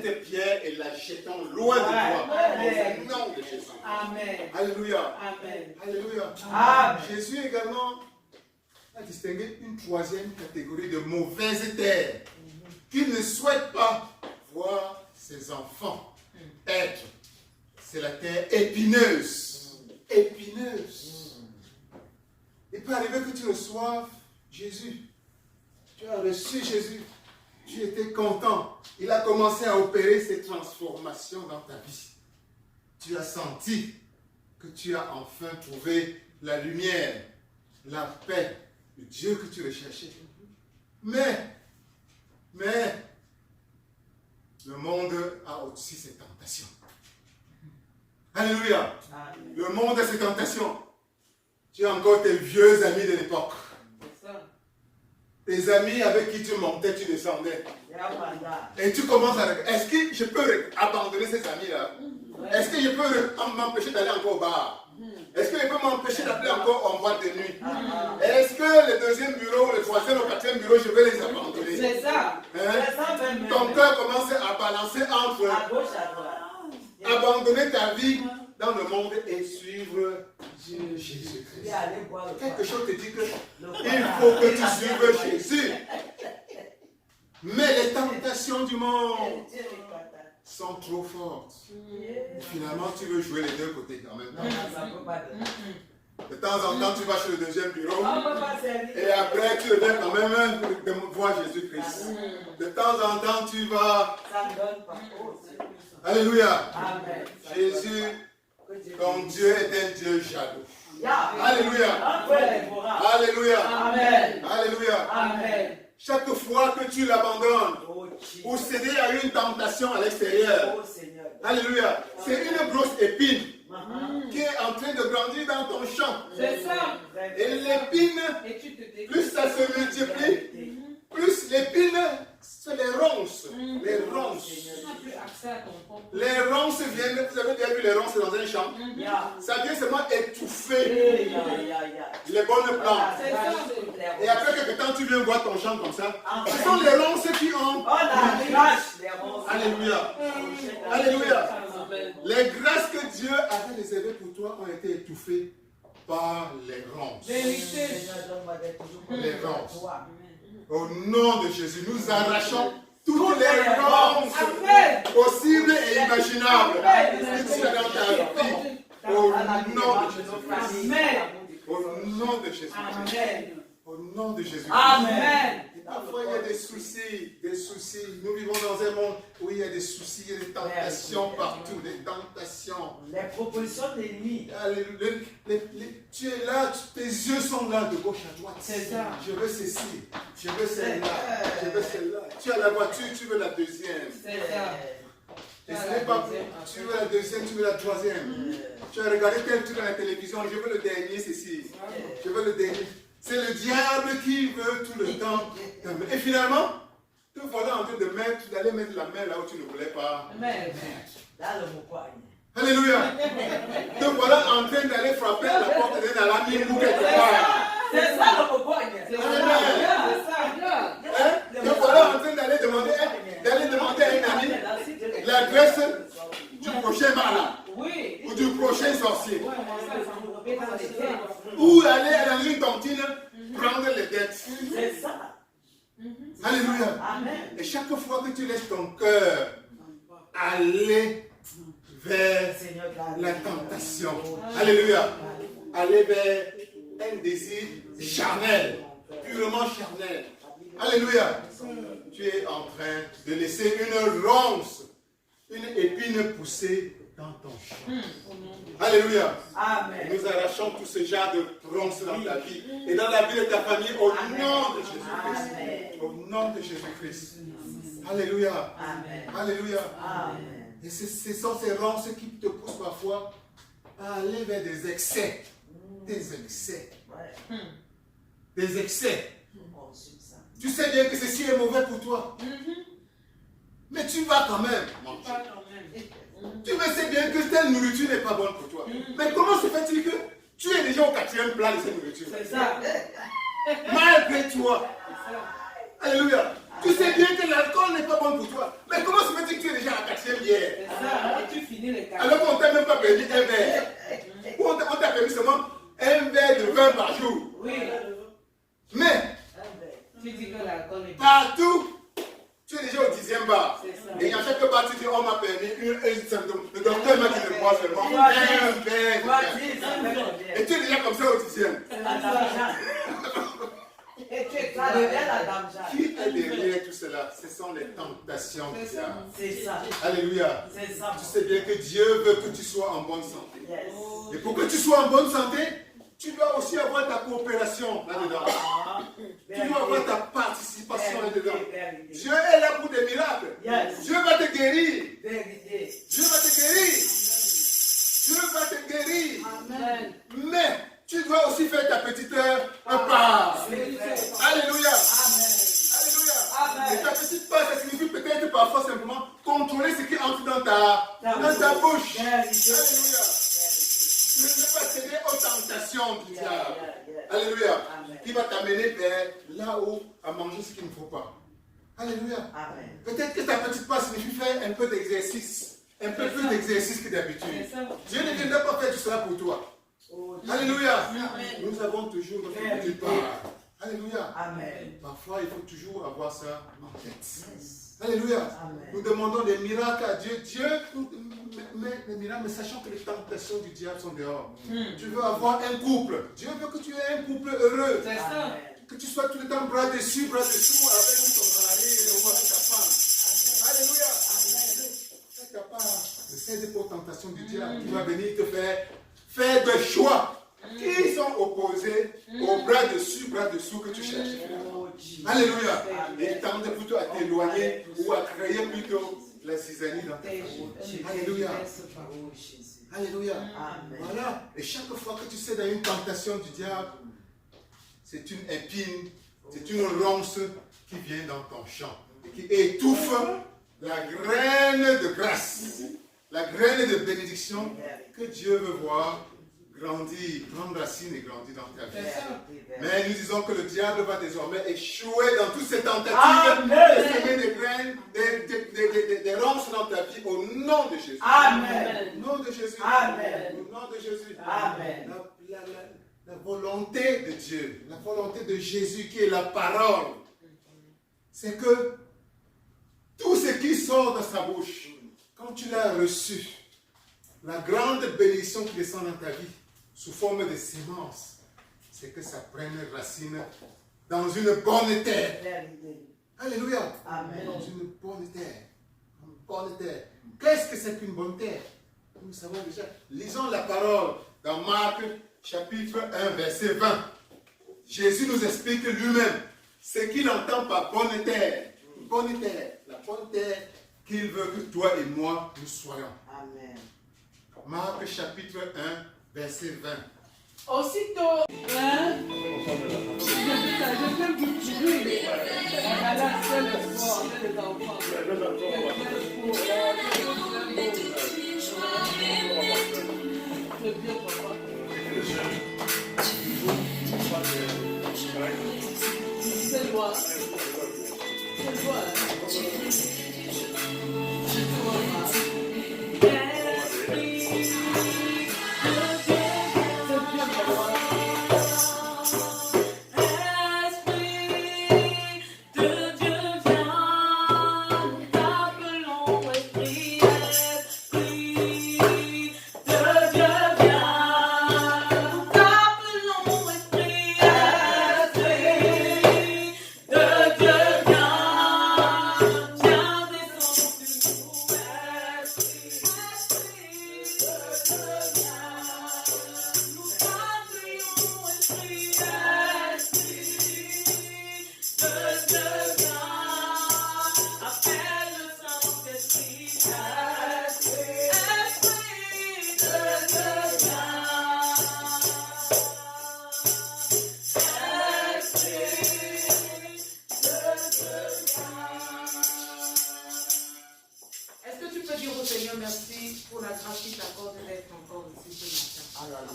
S2: cette pierre et la jetons loin de toi. Au nom de Jésus.
S1: Amen.
S2: Alléluia.
S1: Amen.
S2: Alléluia.
S1: Amen.
S2: Jésus également a distingué une troisième catégorie de mauvaises terres qui ne souhaitent pas voir ses enfants être. C'est la terre épineuse. Épineuse. Il peut arriver que tu reçoives Jésus. Tu as reçu Jésus. Tu étais content. Il a commencé à opérer ces transformations dans ta vie. Tu as senti que tu as enfin trouvé la lumière, la paix, le Dieu que tu recherchais. Mais, le monde a aussi ses tentations. Alléluia. Le monde a ses tentations. Tu as encore tes vieux amis de l'époque. Tes amis avec qui tu montais, tu descendais. Et tu commences à regarder. Est-ce que je peux abandonner ces amis-là? Est-ce que je peux m'empêcher d'aller encore au bar? Est-ce que je peux m'empêcher d'appeler encore en boîte de nuit? Est-ce que le deuxième bureau, le troisième ou le quatrième bureau, je vais les abandonner?
S1: C'est ça.
S2: Ton cœur commence à balancer entre abandonner ta vie dans le monde et suivre Jésus-Christ. Quelque chose te dit que il faut que tu suives Jésus. Mais les tentations du monde sont trop fortes. Finalement, tu veux jouer les deux côtés en même temps. De temps en temps, tu vas chez le deuxième bureau. Et après, tu reviens quand même voir Jésus-Christ. De temps en temps, tu vas. Alléluia. Jésus, ton Dieu est un Dieu jaloux. Alléluia. Alléluia. Alléluia. Chaque fois que tu l'abandonnes ou céder à une tentation à l'extérieur, alléluia, c'est une grosse épine qui est en train de grandir dans ton champ.
S1: C'est ça.
S2: Et l'épine, plus ça se multiplie, plus l'épine se les ronces. Les ronces. Les ronces viennent, vous avez déjà vu les ronces dans un champ? Ça vient seulement étouffer les bonnes plantes. Et après quelque temps, tu viens voir ton champ comme ça. Ce sont les ronces qui ont. Alléluia. Alléluia. Les grâces que Dieu avait réservées pour toi ont été étouffées par les ronces. Les ronces. Au nom de Jésus, nous arrachons toutes les ronces possibles et imaginables que tu as dans ta vie. Au nom de Jésus-Christ. Au nom de Jésus-Christ. Au nom de Jésus-Christ.
S1: Amen.
S2: Parfois, il y a des soucis, des soucis. Nous vivons dans un monde où il y a des soucis, il y a des tentations partout, des tentations.
S3: Les propositions d'ennemis.
S2: Tu es là, tes yeux sont là de gauche à droite.
S1: C'est ça.
S2: Je veux ceci, je veux celle-là, je veux celle-là. Tu as la voiture, tu veux la deuxième.
S1: C'est ça.
S2: Et ce n'est pas tu veux la deuxième, tu veux la troisième. Tu as regardé tel truc à la télévision, je veux le dernier, ceci. Je veux le dernier. C'est le diable qui veut tout le temps. Et finalement, te voilà en train d'aller mettre la main là où tu ne voulais pas.
S1: Amen.
S2: Alléluia. Te voilà en train d'aller frapper à la porte d'un ami ou quelque part.
S3: C'est ça le cocogne.
S1: C'est ça.
S2: Te voilà en train d'aller demander à un ami l'adresse du prochain malade.
S1: Oui.
S2: Ou du prochain sorcier. Ou aller dans une cantine prendre les dettes.
S3: C'est ça.
S2: Alléluia.
S3: Amen.
S2: Et chaque fois que tu laisses ton cœur aller vers la tentation, alléluia, aller vers un désir charnel, purement charnel, alléluia, tu es en train de laisser une ronce, une épine pousser dans ton champ. Alléluia.
S3: Amen.
S2: Nous arrachons tout ce genre de ronces dans ta vie et dans la vie de ta famille au nom de Jésus-Christ. Au nom de Jésus-Christ. Alléluia.
S3: Amen.
S2: Alléluia.
S3: Amen.
S2: Et ce sont ces ronces qui te poussent parfois à aller vers des excès. Des excès. Des excès. Tu sais bien que ceci est mauvais pour toi. Mais tu vas quand même manger. Tu sais bien que telle nourriture n'est pas bonne pour toi. Mais comment se fait-il que tu es déjà au 4e plat de cette nourriture?
S3: C'est ça.
S2: Malgré toi. Alléluia. Tu sais bien que l'alcool n'est pas bon pour toi. Mais comment se fait-il que tu es déjà à la 4e bière?
S3: C'est ça. Et tu finis les 4.
S2: Alors qu'on ne t'a même pas permis un verre. Ou on t'a permis seulement un verre de vin par jour.
S3: Oui.
S2: Mais
S3: tu dis que l'alcool est
S2: partout, tu es déjà au 10e bar.
S3: C'est ça.
S2: Et à chaque bar, tu dis, on m'a permis une symptôme. Le docteur m'a dit de boire seulement un verre de vin. Et tu es déjà comme ça au 10e.
S3: Et tu es là derrière la dame Jeanne.
S2: Qui est derrière tout cela? Ce sont les tentations du diable.
S3: C'est ça.
S2: Alléluia.
S3: C'est ça.
S2: Tu sais bien que Dieu veut que tu sois en bonne santé. Et pour que tu sois en bonne santé, tu dois aussi avoir ta coopération là-dedans. Tu dois avoir ta participation là-dedans. Dieu est là pour des miracles. Dieu va te guérir. Dieu va te guérir. Dieu va te guérir.
S3: Amen.
S2: Mais tu dois aussi faire ta petite part. Alléluia.
S3: Amen.
S2: Et ta petite part, ça signifie peut-être parfois simplement contrôler ce qui entre dans ta bouche. Alléluia. Ne pas céder aux tentations du diable. Alléluia. Qui va t'amener vers là où à manger ce qu'il ne faut pas. Alléluia. Peut-être que ta petite part signifie faire un peu d'exercice. Un peu plus d'exercice que d'habitude. Dieu ne viendra pas faire tout cela pour toi. Alléluia. Nous avons toujours notre petite part. Alléluia. Parfois, il faut toujours avoir ça en tête. Alléluia. Nous demandons des miracles à Dieu. Dieu met des miracles, mais sachant que les tentations du diable sont dehors. Tu veux avoir un couple. Dieu veut que tu aies un couple heureux.
S3: C'est ça.
S2: Que tu sois tout le temps bras dessus, bras dessous avec ton mari ou avec ta femme. Alléluia. Tu n'as pas de céder aux tentations du diable. Il va venir te faire des choix qui sont opposés au bras dessus, bras dessous que tu cherches. Alléluia. Et il tente plutôt à t'éloigner ou à créer plutôt la zizanie dans ta famille. Alléluia. Alléluia. Voilà. Et chaque fois que tu sais dans une tentation du diable, c'est une épine, c'est une ronce qui vient dans ton champ et qui étouffe la graine de grâce, la graine de bénédiction que Dieu veut voir grandir, prendre racine et grandir dans ta vie. Mais nous disons que le diable va désormais échouer dans toutes ces tentatives de semer des graines, des ronces dans ta vie au nom de Jésus.
S3: Amen.
S2: Au nom de Jésus.
S3: Amen.
S2: Au nom de Jésus.
S3: Amen.
S2: La volonté de Dieu, la volonté de Jésus qui est la parole, c'est que tout ce qui sort de sa bouche, quand tu l'as reçu, la grande bénédiction qui descend dans ta vie, sous forme de sémences, c'est que ça prenne racine dans une bonne terre. Alléluia.
S3: Amen.
S2: Dans une bonne terre. Une bonne terre. Qu'est-ce que c'est qu'une bonne terre? Nous savons déjà. Lisons la parole dans Marc chapitre 1 verset 20. Jésus nous explique lui-même ce qu'il entend par bonne terre. Une bonne terre. La bonne terre qu'il veut que toi et moi nous soyons.
S3: Amen.
S2: Marc chapitre 1 verset 20.
S1: Aussitôt,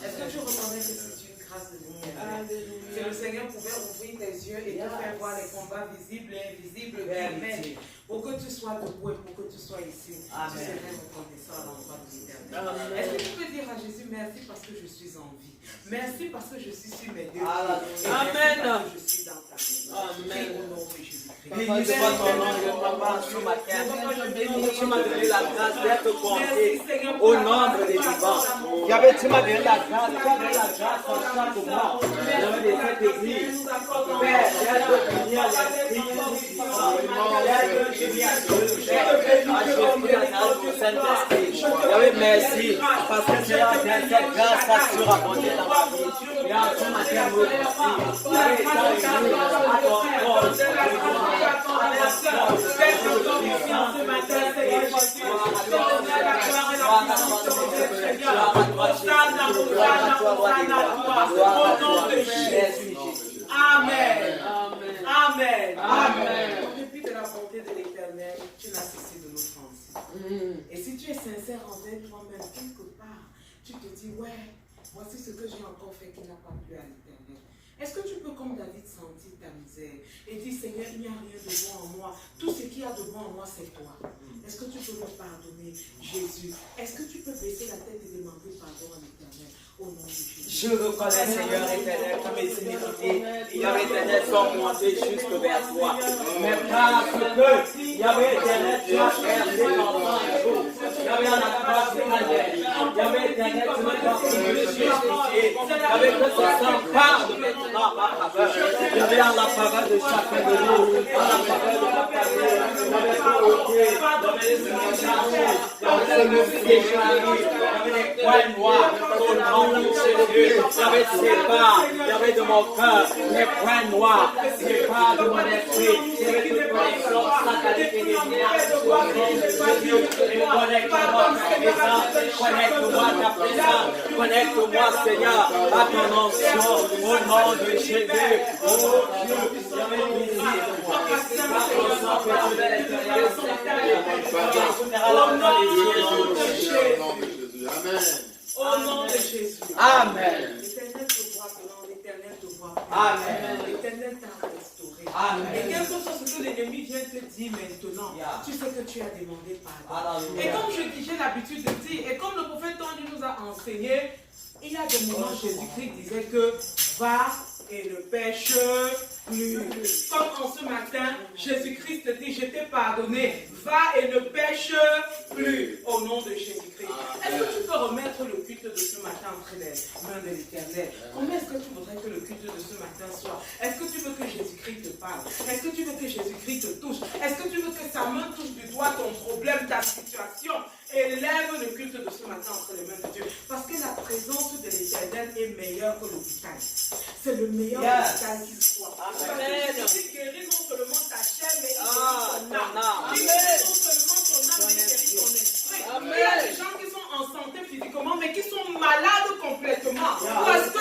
S1: Est-ce que tu reconnais que c'est une grâce de Dieu? Que le Seigneur pouvait ouvrir tes yeux et te faire voir les combats visibles et invisibles qui mènent pour que tu sois debout et pour que tu sois ici. Tu serais reconnaissant à l'endroit de l'Éternel. Est-ce que tu peux dire à Jésus merci parce que je suis en vie? Merci parce que je suis sur mes deux pieds. Amen. Parce que je suis dans ta maison. Amen. Au nom de Jésus-Christ.
S3: Béni soit ton nom, Papa, ce matin. Tu m'as donné la grâce d'être compté au nombre des vivants. Tu m'as donné la grâce, tu as donné la grâce en chaque mois. Dans cette église. Père, d'être béni à l'esprit. D'être béni à Dieu. Merci parce que tu as donné cette grâce à surabonder dans ma vie. Et en ce matin, nous
S1: Amen. Amen. Amen. Au dépit de la bonté de l'Éternel, tu n'as cessé de l'offenser. Et si tu es sincère envers toi-même, quelque part, tu te dis, ouais, voici ce que j'ai encore fait qui n'a pas plu à l'Éternel. Est-ce que tu peux, comme David, sentir ta misère et dire, Seigneur, il n'y a rien de bon en moi. Tout ce qu'il y a de bon en moi, c'est toi. Est-ce que tu peux me pardonner, Jésus? Est-ce que tu peux baisser la tête et demander pardon à l'Éternel au nom de Jésus?
S3: Je reconnais, Seigneur éternel, que mes iniquités, Yahweh éternel, sont montées jusque vers toi. Mais parce que, Yahweh éternel, tu as versé ton sang et tout. Yahweh, à la croix du Calvaire. Yahweh éternel, tu m'as donné de justifier. Yahweh, que ce sang parle maintenant en ma faveur. Yahweh, en la faveur de chacun de nous, en la faveur de ma famille. Yahweh, pour ôter, Yahweh, le déclaré, Yahweh, les points noirs, au nom de Jésus. Yahweh, sépare, Yahweh, de mon cœur, les points noirs, sépare de mon esprit, Yahweh, toute connexion satanique et démoniaque, au nom de Jésus. Connecte-moi à ta présence, connecte-moi à ta présence, connecte-moi, Seigneur, à ton onction, au nom de Jésus. Oh Dieu, Yahweh, visite-moi, par ton sang, Père de l'intérieur,
S1: Au nom de Jésus.
S3: Amen.
S1: L'Éternel te voit blanc, l'Éternel te voit blanc.
S3: Amen.
S1: L'Éternel t'a restauré.
S3: Amen.
S1: Et quel que soit ce que l'ennemi vient te dire maintenant, tu sais que tu as demandé pardon. Et comme j'ai l'habitude de dire, et comme le prophète Tony nous a enseigné, il y a des moments où Jésus-Christ disait que va et ne pêche plus. Comme en ce matin, Jésus-Christ te dit, je t'ai pardonné, va et ne pêche plus au nom de Jésus-Christ. Est-ce que tu peux remettre le culte de ce matin entre les mains de l'Éternel? Comment est-ce que tu voudrais que le culte de ce matin soit? Est-ce que tu veux que Jésus-Christ te parle? Est-ce que tu veux que Jésus-Christ te touche? Est-ce que tu veux que sa main touche du doigt ton problème, ta situation? Élève le culte de ce matin entre les mains de Dieu. Parce que la présence de l'Éternel est meilleure que l'hôpital. C'est le meilleur hôpital qu'il soit. Amen. Il guérit non seulement ta chair, mais il guérit ton âme. Il guérit non seulement ton âme, mais il guérit ton esprit. Amen. Il y a des gens qui sont en santé physiquement, mais qui sont malades complètement. Parce que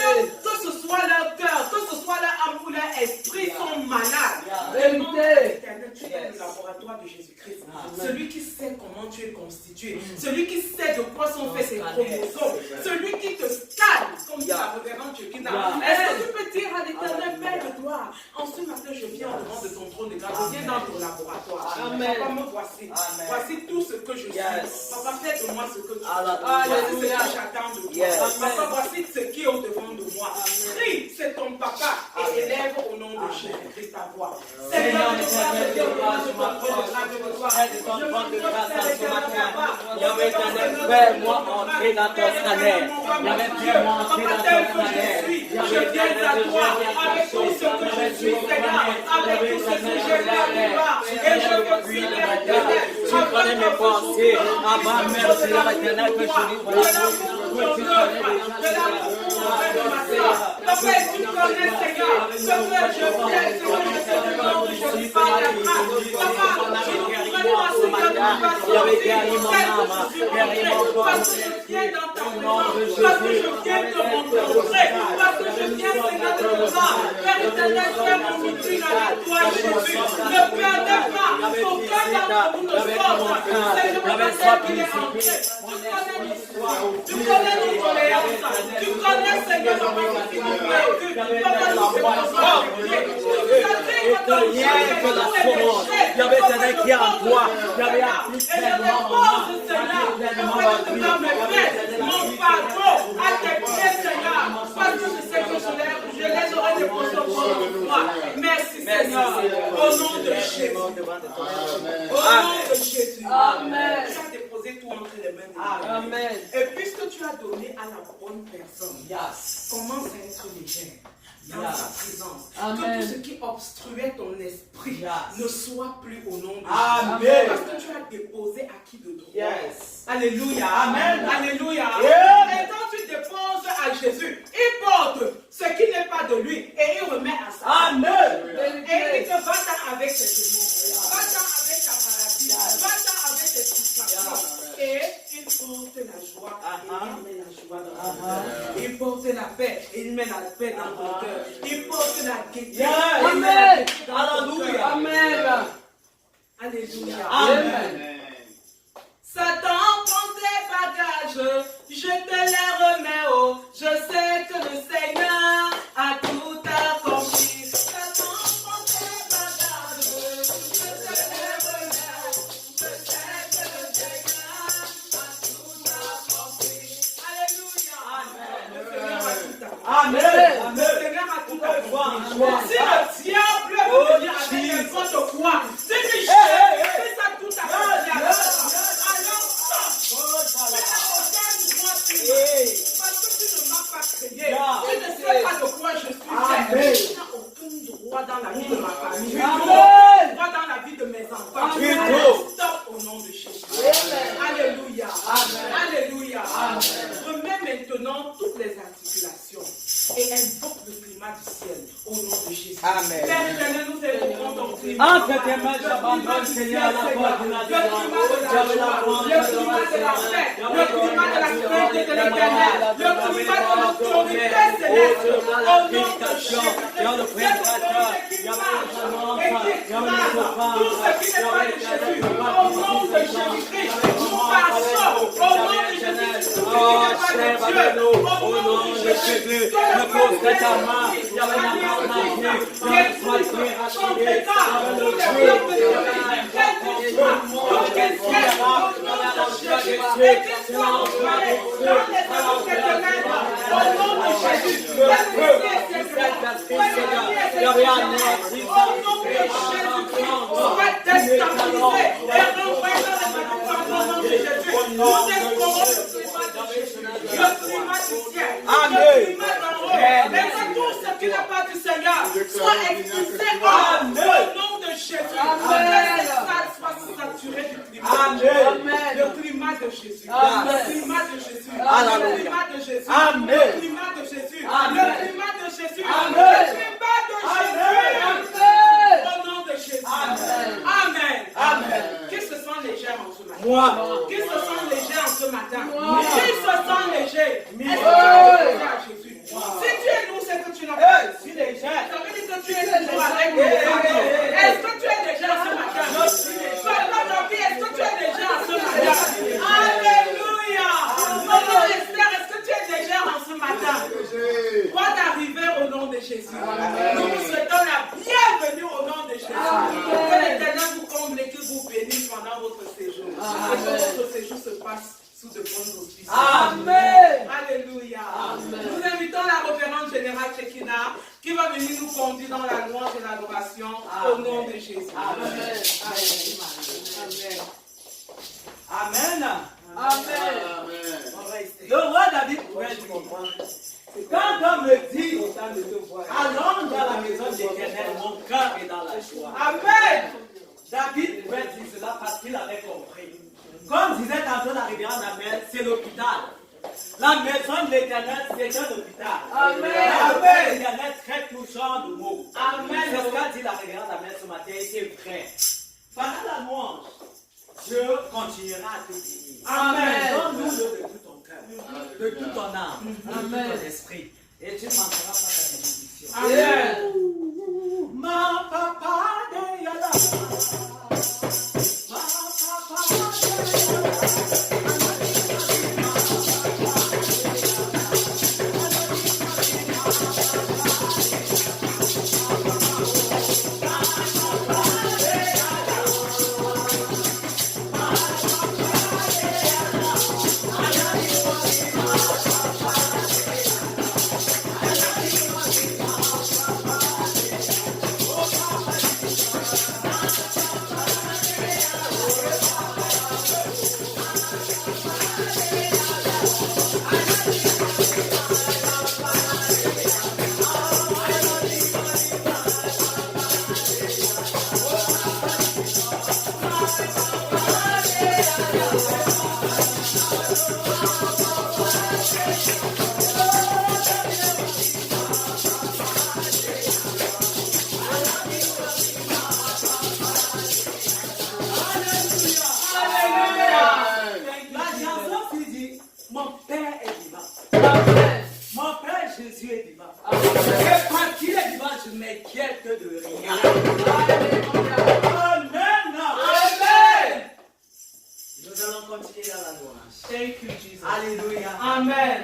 S1: ce soit leur cœur, que ce soit leur âme ou leur esprit sont malades. Le nom de l'Éternel, tu es le laboratoire de Jésus-Christ. Celui qui sait comment tu es constitué. Celui qui sait de quoi sont faits ses chromosomes. Celui qui te scanne, comme dit la révérende Chekina. Est-ce que tu peux dire à l'Éternel, Père de gloire, en ce matin je viens au devant de ton trône de grâce, je viens dans ton laboratoire. Amen. Papa, me voici. Voici tout ce que je suis. Papa, fais de moi ce que tu veux. Voici ce que j'attends de toi. Papa, voici ce qui est au devant de moi. Crie, c'est ton papa. Et élève au nom de Jésus-Christ ta voix. Seigneur, je
S3: Yahweh éternel, fais-moi entrer dans ton salaire. Yahweh, fais-moi entrer dans ton salaire.
S1: Je viens à toi avec tout ce que je suis, Seigneur, avec tout ce que je viens et je veux fuir l'Éternel.
S3: Tu connais mes pensées avant même de l'Éternel que je vis pour
S1: de Papa, tu connais, Seigneur, ce que je viens, ce que je demande, je suis pas la grâce. Papa, tu nous à ce que nous parce que je viens dans ta présence, parce que je viens te rencontrer, parce que je viens, Seigneur, de te voir. Père éternel, fais mon outil avec toi, Jésus. Ne perdez pas, aucun d'entre vous ne sorte. C'est le matin qu'il est entré. Tu connais l'histoire, tu connais l'histoire. Tu connais, Seigneur, papa, ce qui nous préoccupe. Papa, nous te
S3: il y avait un qui en toi, il y avait un
S1: mon pardon à tes pieds, Seigneur, parce que je sais que je les aurais déposés au fond de toi. Merci, Seigneur, au nom de Jésus. Au nom de Jésus. Amen. Tu as déposé tout entre les mains de Dieu. Amen. Et puisque tu as donné à la bonne personne, commence à être légère dans sa présence. Amen. Que tout ce qui obstruait ton esprit ne soit plus au nom de Jésus. Amen. Parce que tu as déposé à qui de droit. Alléluia. Amen. Alléluia. Et quand tu déposes à Jésus, il porte ce qui n'est pas de lui et il remet à ça. Amen. Et il te va-t'en avec tes démons. Va-t'en avec ta maladie. Va-t'en avec tes frustrations. Et il porte la joie. Et il met la joie dans ton cœur. Il porte la paix. Et il met la paix dans ton cœur. Il porte la gaieté. Amen. Alléluia. Amen. Alléluia. Amen. Satan, prends tes bagages, je te les remets haut. Je sais que le Seigneur a tout accompli. Satan, prends tes bagages, je te les remets haut. Je sais que le Seigneur a tout accompli. Alléluia. Amen. Le Seigneur a tout accompli. Amen. Le Seigneur a tout accompli. Si le diable veut venir avec n'importe quoi, si tu fais ça tout accompli. Parce que tu ne m'as pas créé, tu ne sais pas de quoi je suis fait. Tu n'as aucun droit dans la vie de ma famille, tu n'as aucun droit dans la vie de mes enfants. Stop au nom de Jésus. Alléluia. Alléluia. Remets maintenant toutes les articulations et invoque le climat du ciel au nom de Jésus. Amen. Père éternel, nous invoquons ton climat.
S3: Entre tes mains, j'abandonne, Seigneur, à la porte de la
S1: le climat de la joie, le climat de la paix, le climat de la sécurité de l'éternel, le climat de l'autorité céleste, au nom de Jésus. Tout ce qui n'est pas de Jésus, au nom de Jésus-Christ, nous passons au nom de Jésus, tout ce qui n'est pas de Dieu, au nom de Jésus. Ne pose pas ta main, il y a un qui n'a pas du Seigneur soit expulsé au nom de Jésus. Amen. Soit saturé du climat. Amen. Le climat de Jésus. Amen. Le climat de Jésus. Amen. Le climat de Jésus. Amen. Le climat de Jésus. Amen. Le climat de Jésus. Amen. Le climat de Jésus. Au nom de Jésus. Amen. Amen. Amen. Qui se sent légère en ce matin? Moi. Qui se sent léger en ce matin? Qui se sent léger? Est-ce que tu es léger à Jésus? Si tu es nous, c'est que tu n'as pas. Je suis léger. Ça veut dire que tu es toujours avec nous. Est-ce que tu es léger en ce matin? Papa David, est-ce que tu es léger en ce matin? Alléluia. Maman Esther, est-ce que tu es légère en ce matin? Droit d'arriver au nom de Jésus. Nous vous souhaitons la bienvenue au nom de Jésus. Que l'Éternel vous comble et qu'il vous bénisse pendant votre séjour. Et que votre séjour se passe sous de bonnes auspices. Amen. Alléluia. Amen. Nous invitons la révérende générale Chekina qui va venir nous conduire dans la louange et l'adoration au nom de Jésus. Amen. Amen. Amen. Amen.
S3: Le roi David pouvait dire, quand on me dit, allons dans la maison de l'Éternel, mon cœur est dans la joie.
S1: Amen.
S3: David pouvait dire cela parce qu'il avait compris. Comme disait tantôt la révérende Amel, c'est l'hôpital. La maison de l'Éternel, c'est un hôpital. Amen. La maison de l'Éternel très touchant de mots. Amen. C'est ce qu'a dit la révérende Amel ce matin, et c'est vrai. Pendant la louange, Dieu continuera à te bénir. Amen. Donne-nous de tout ton cœur, de toute ton âme, de tout ton esprit. Et tu ne manqueras pas ta bénédiction. Amen. Ma papa de Yala. Ma papa de Yala. Jésus est vivant. Et parce qu'il est vivant, je ne m'inquiète de rien. Amen. Amen. Nous allons continuer dans la louange.
S1: Thank you, Jesus.
S3: Alléluia.
S1: Amen.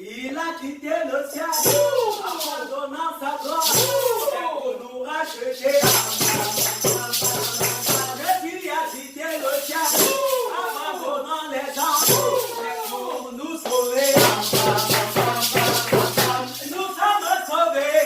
S3: Il a quitté le ciel, abandonnant sa gloire, et pour nous racheter. Il a quitté le ciel, abandonnant les anges, et pour nous sauver. Nous sommes sauvés.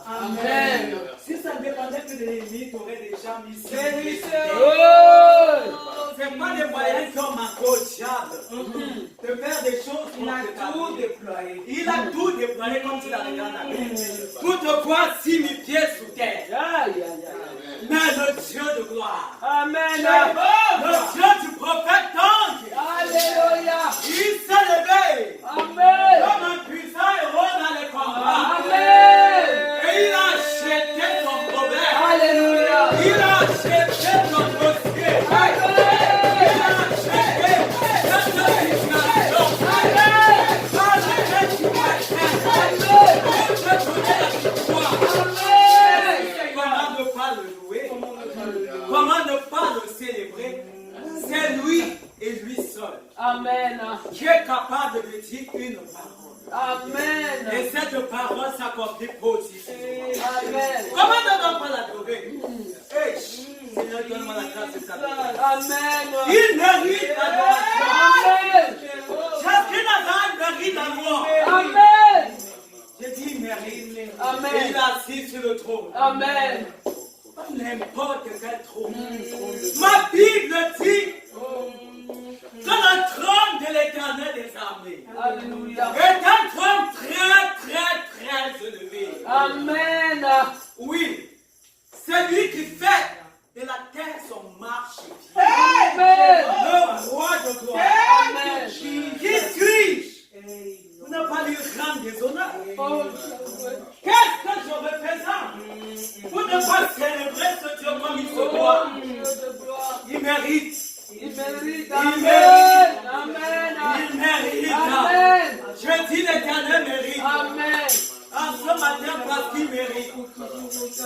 S1: Amen.
S3: Si ça dépendait que de l'ennemi, tu aurais déjà mis ça. C'est pas des moyens qui ont manqué au diable de faire des choses. Il a tout déployé. Il a tout déployé comme tu la regardes à pour te voir 6 000 pieds sous terre. Mais le Dieu de gloire.
S1: Amen.
S3: Le Dieu du prophète donc.
S1: Alléluia.
S3: Il s'est levé.
S1: Amen.
S3: Comme un puissant héros dans les combats.
S1: Amen.
S3: Et il a acheté son problème.
S1: Alléluia.
S3: Il a acheté son dossier.
S1: Amen.
S3: Il a acheté cette situation.
S1: Amen.
S3: Par laquelle tu vas être. Pour te donner la victoire.
S1: Amen.
S3: Comment ne pas le louer? Comment ne pas le célébrer? C'est lui et lui seul
S1: Amen.
S3: qui est capable de dire une parole.
S1: Amen.
S3: Et cette parole s'accomplit positivement.
S1: Amen.
S3: Comment ne pas l'adorer? Hey, Seigneur, donne-moi la grâce de ta parole.
S1: Amen.
S3: Il mérite l'adoration.
S1: Amen.
S3: Jésus-Nazareth mérite l'amour.
S1: Amen.
S3: J'ai dit il mérite.
S1: Amen.
S3: Et il est assis sur le trône.
S1: Amen.
S3: Pas n'importe quel trône. Ma Bible dit que le trône de l'Éternel des armées
S1: Alléluia.
S3: est un trône très, très, très élevé.
S1: Amen.
S3: Oui, c'est lui qui fait de la terre son marchepied.
S1: Amen.
S3: Le roi de gloire.
S1: Amen.
S3: Qui suis-je pour ne pas lui rendre des honneurs?
S1: Oh,
S3: Qu'est-ce que je représente pour ne pas célébrer ce Dieu comme il se doit? Il mérite.
S1: il mérite.
S3: Il
S1: Amen.
S3: mérite.
S1: Amen.
S3: Il mérite.
S1: Amen.
S3: Je dis l'Éternel mérite.
S1: Amen.
S3: En ce matin, parce qu'il mérite.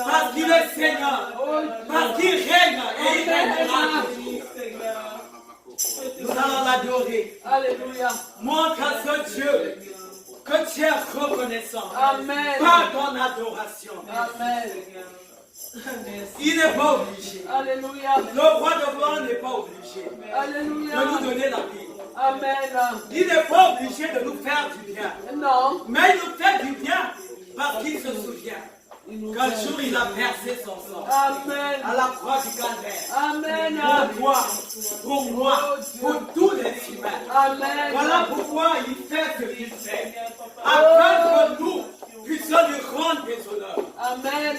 S3: Parce qu'il est Seigneur. Parce qu'il règne et il règnera. Nous allons l'adorer.
S1: Alléluia.
S3: Montre à ce Dieu que tu es reconnaissant.
S1: Amen.
S3: Par ton adoration.
S1: Amen.
S3: Il n'est pas obligé.
S1: Alléluia.
S3: Le roi de gloire n'est pas obligé
S1: Alléluia.
S3: de nous donner la vie.
S1: Amen.
S3: Il n'est pas obligé de nous faire du bien.
S1: Non.
S3: Mais il nous fait du bien parce qu'il se souvient qu'un jour il a versé son sang.
S1: Amen.
S3: À la croix du calvaire.
S1: Amen.
S3: Pour toi, pour moi, pour tous les humains.
S1: Amen.
S3: Voilà pourquoi il fait ce qu'il fait. Afin que nous puissions lui rendre des honneurs.
S1: Amen.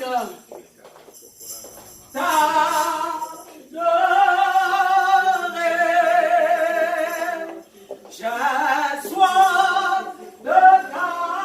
S3: J'ai soif de t'adorer.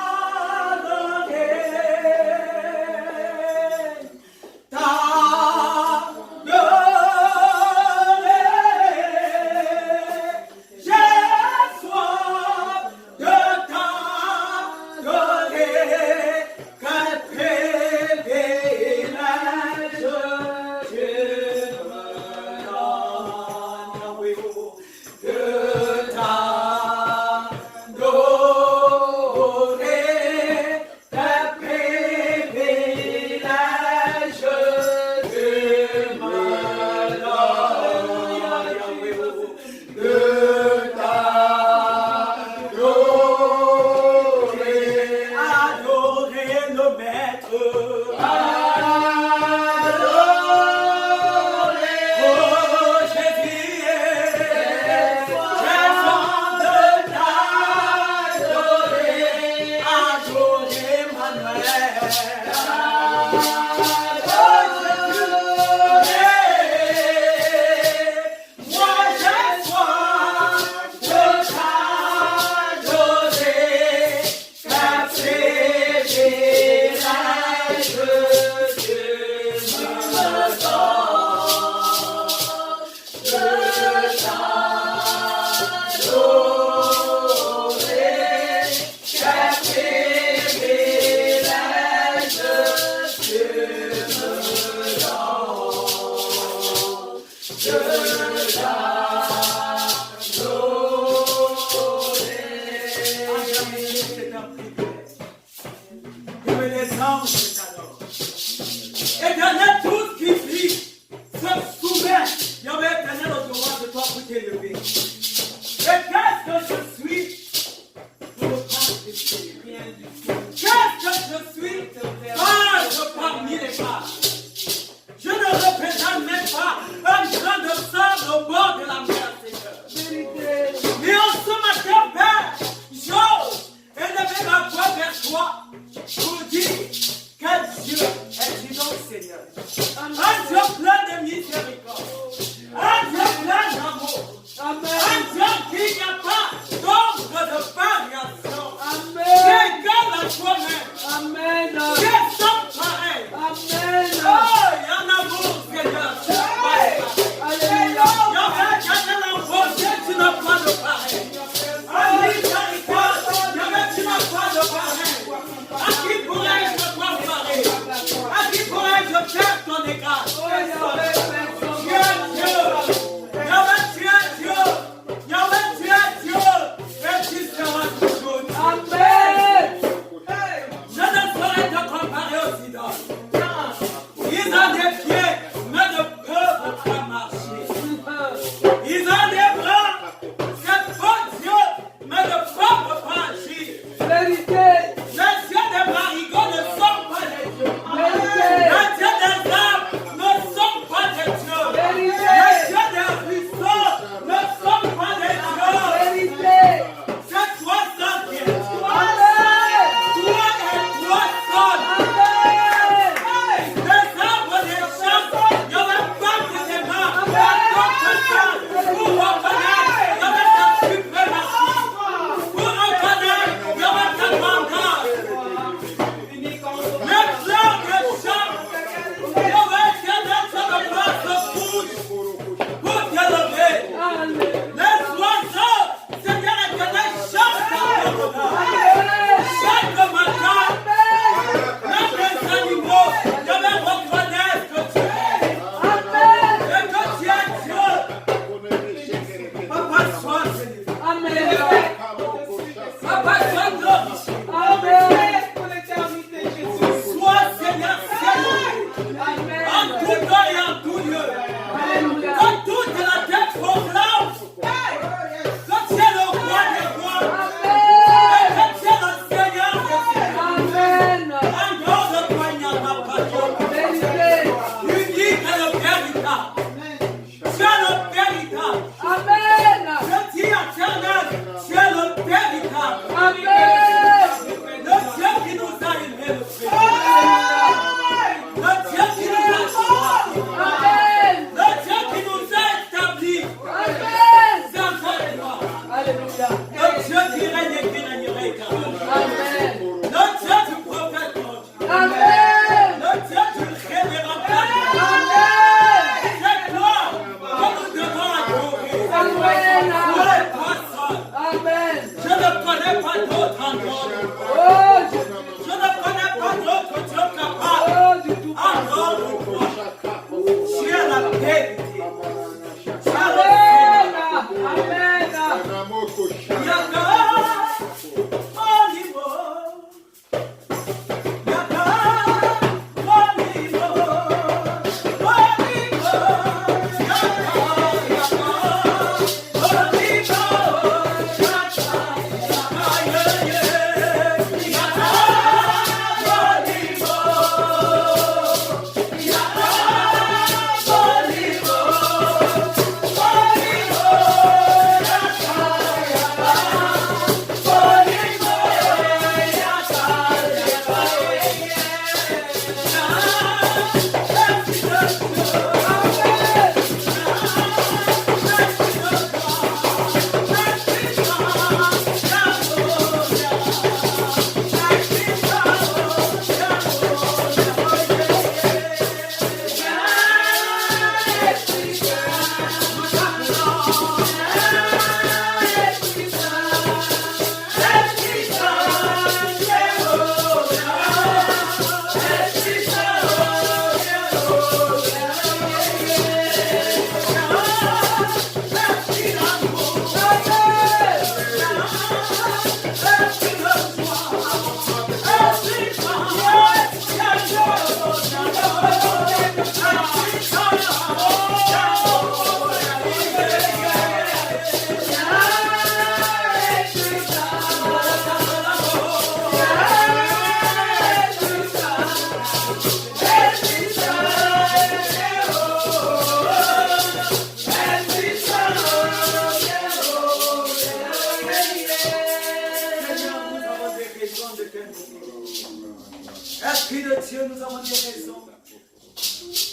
S3: Esprit de Dieu, nous avons des raisons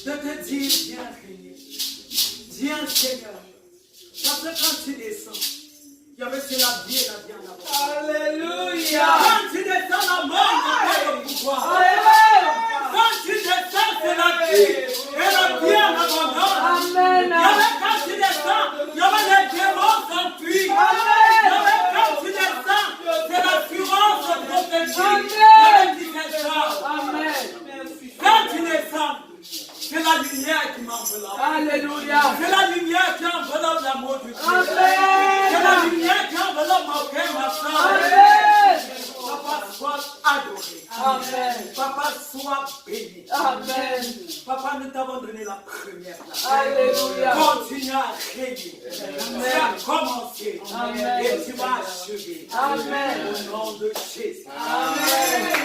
S3: de te dire, viens régner. Viens Seigneur. Parce que quand tu descends, il y avait c'est la vie et la vie en abondance. Alléluia. Quand tu descends, la mort n'a pas le pouvoir. Alléluia. Quand tu descends, c'est la vie et la vie en abondance. Amen. Il y avait quand tu descends, il y avait les démons s'enfuient. Amen. Il y avait quand tu descends, c'est l'assurance prophétique. Il y avait qui descend. Amen. Quand tu descends, c'est la lumière qui m'enveloppe. Alléluia. C'est la lumière qui enveloppe l'amour du Dieu. C'est la lumière qui enveloppe mon cœur, ma soeur. Amen. Papa, sois adoré. Amen. Papa, sois béni. Amen. Papa, nous t'avons donné la première place. Alléluia. Continue à régner. Tu as commencé. Amen. Et tu vas achever. Amen. Au nom de Jésus. Amen.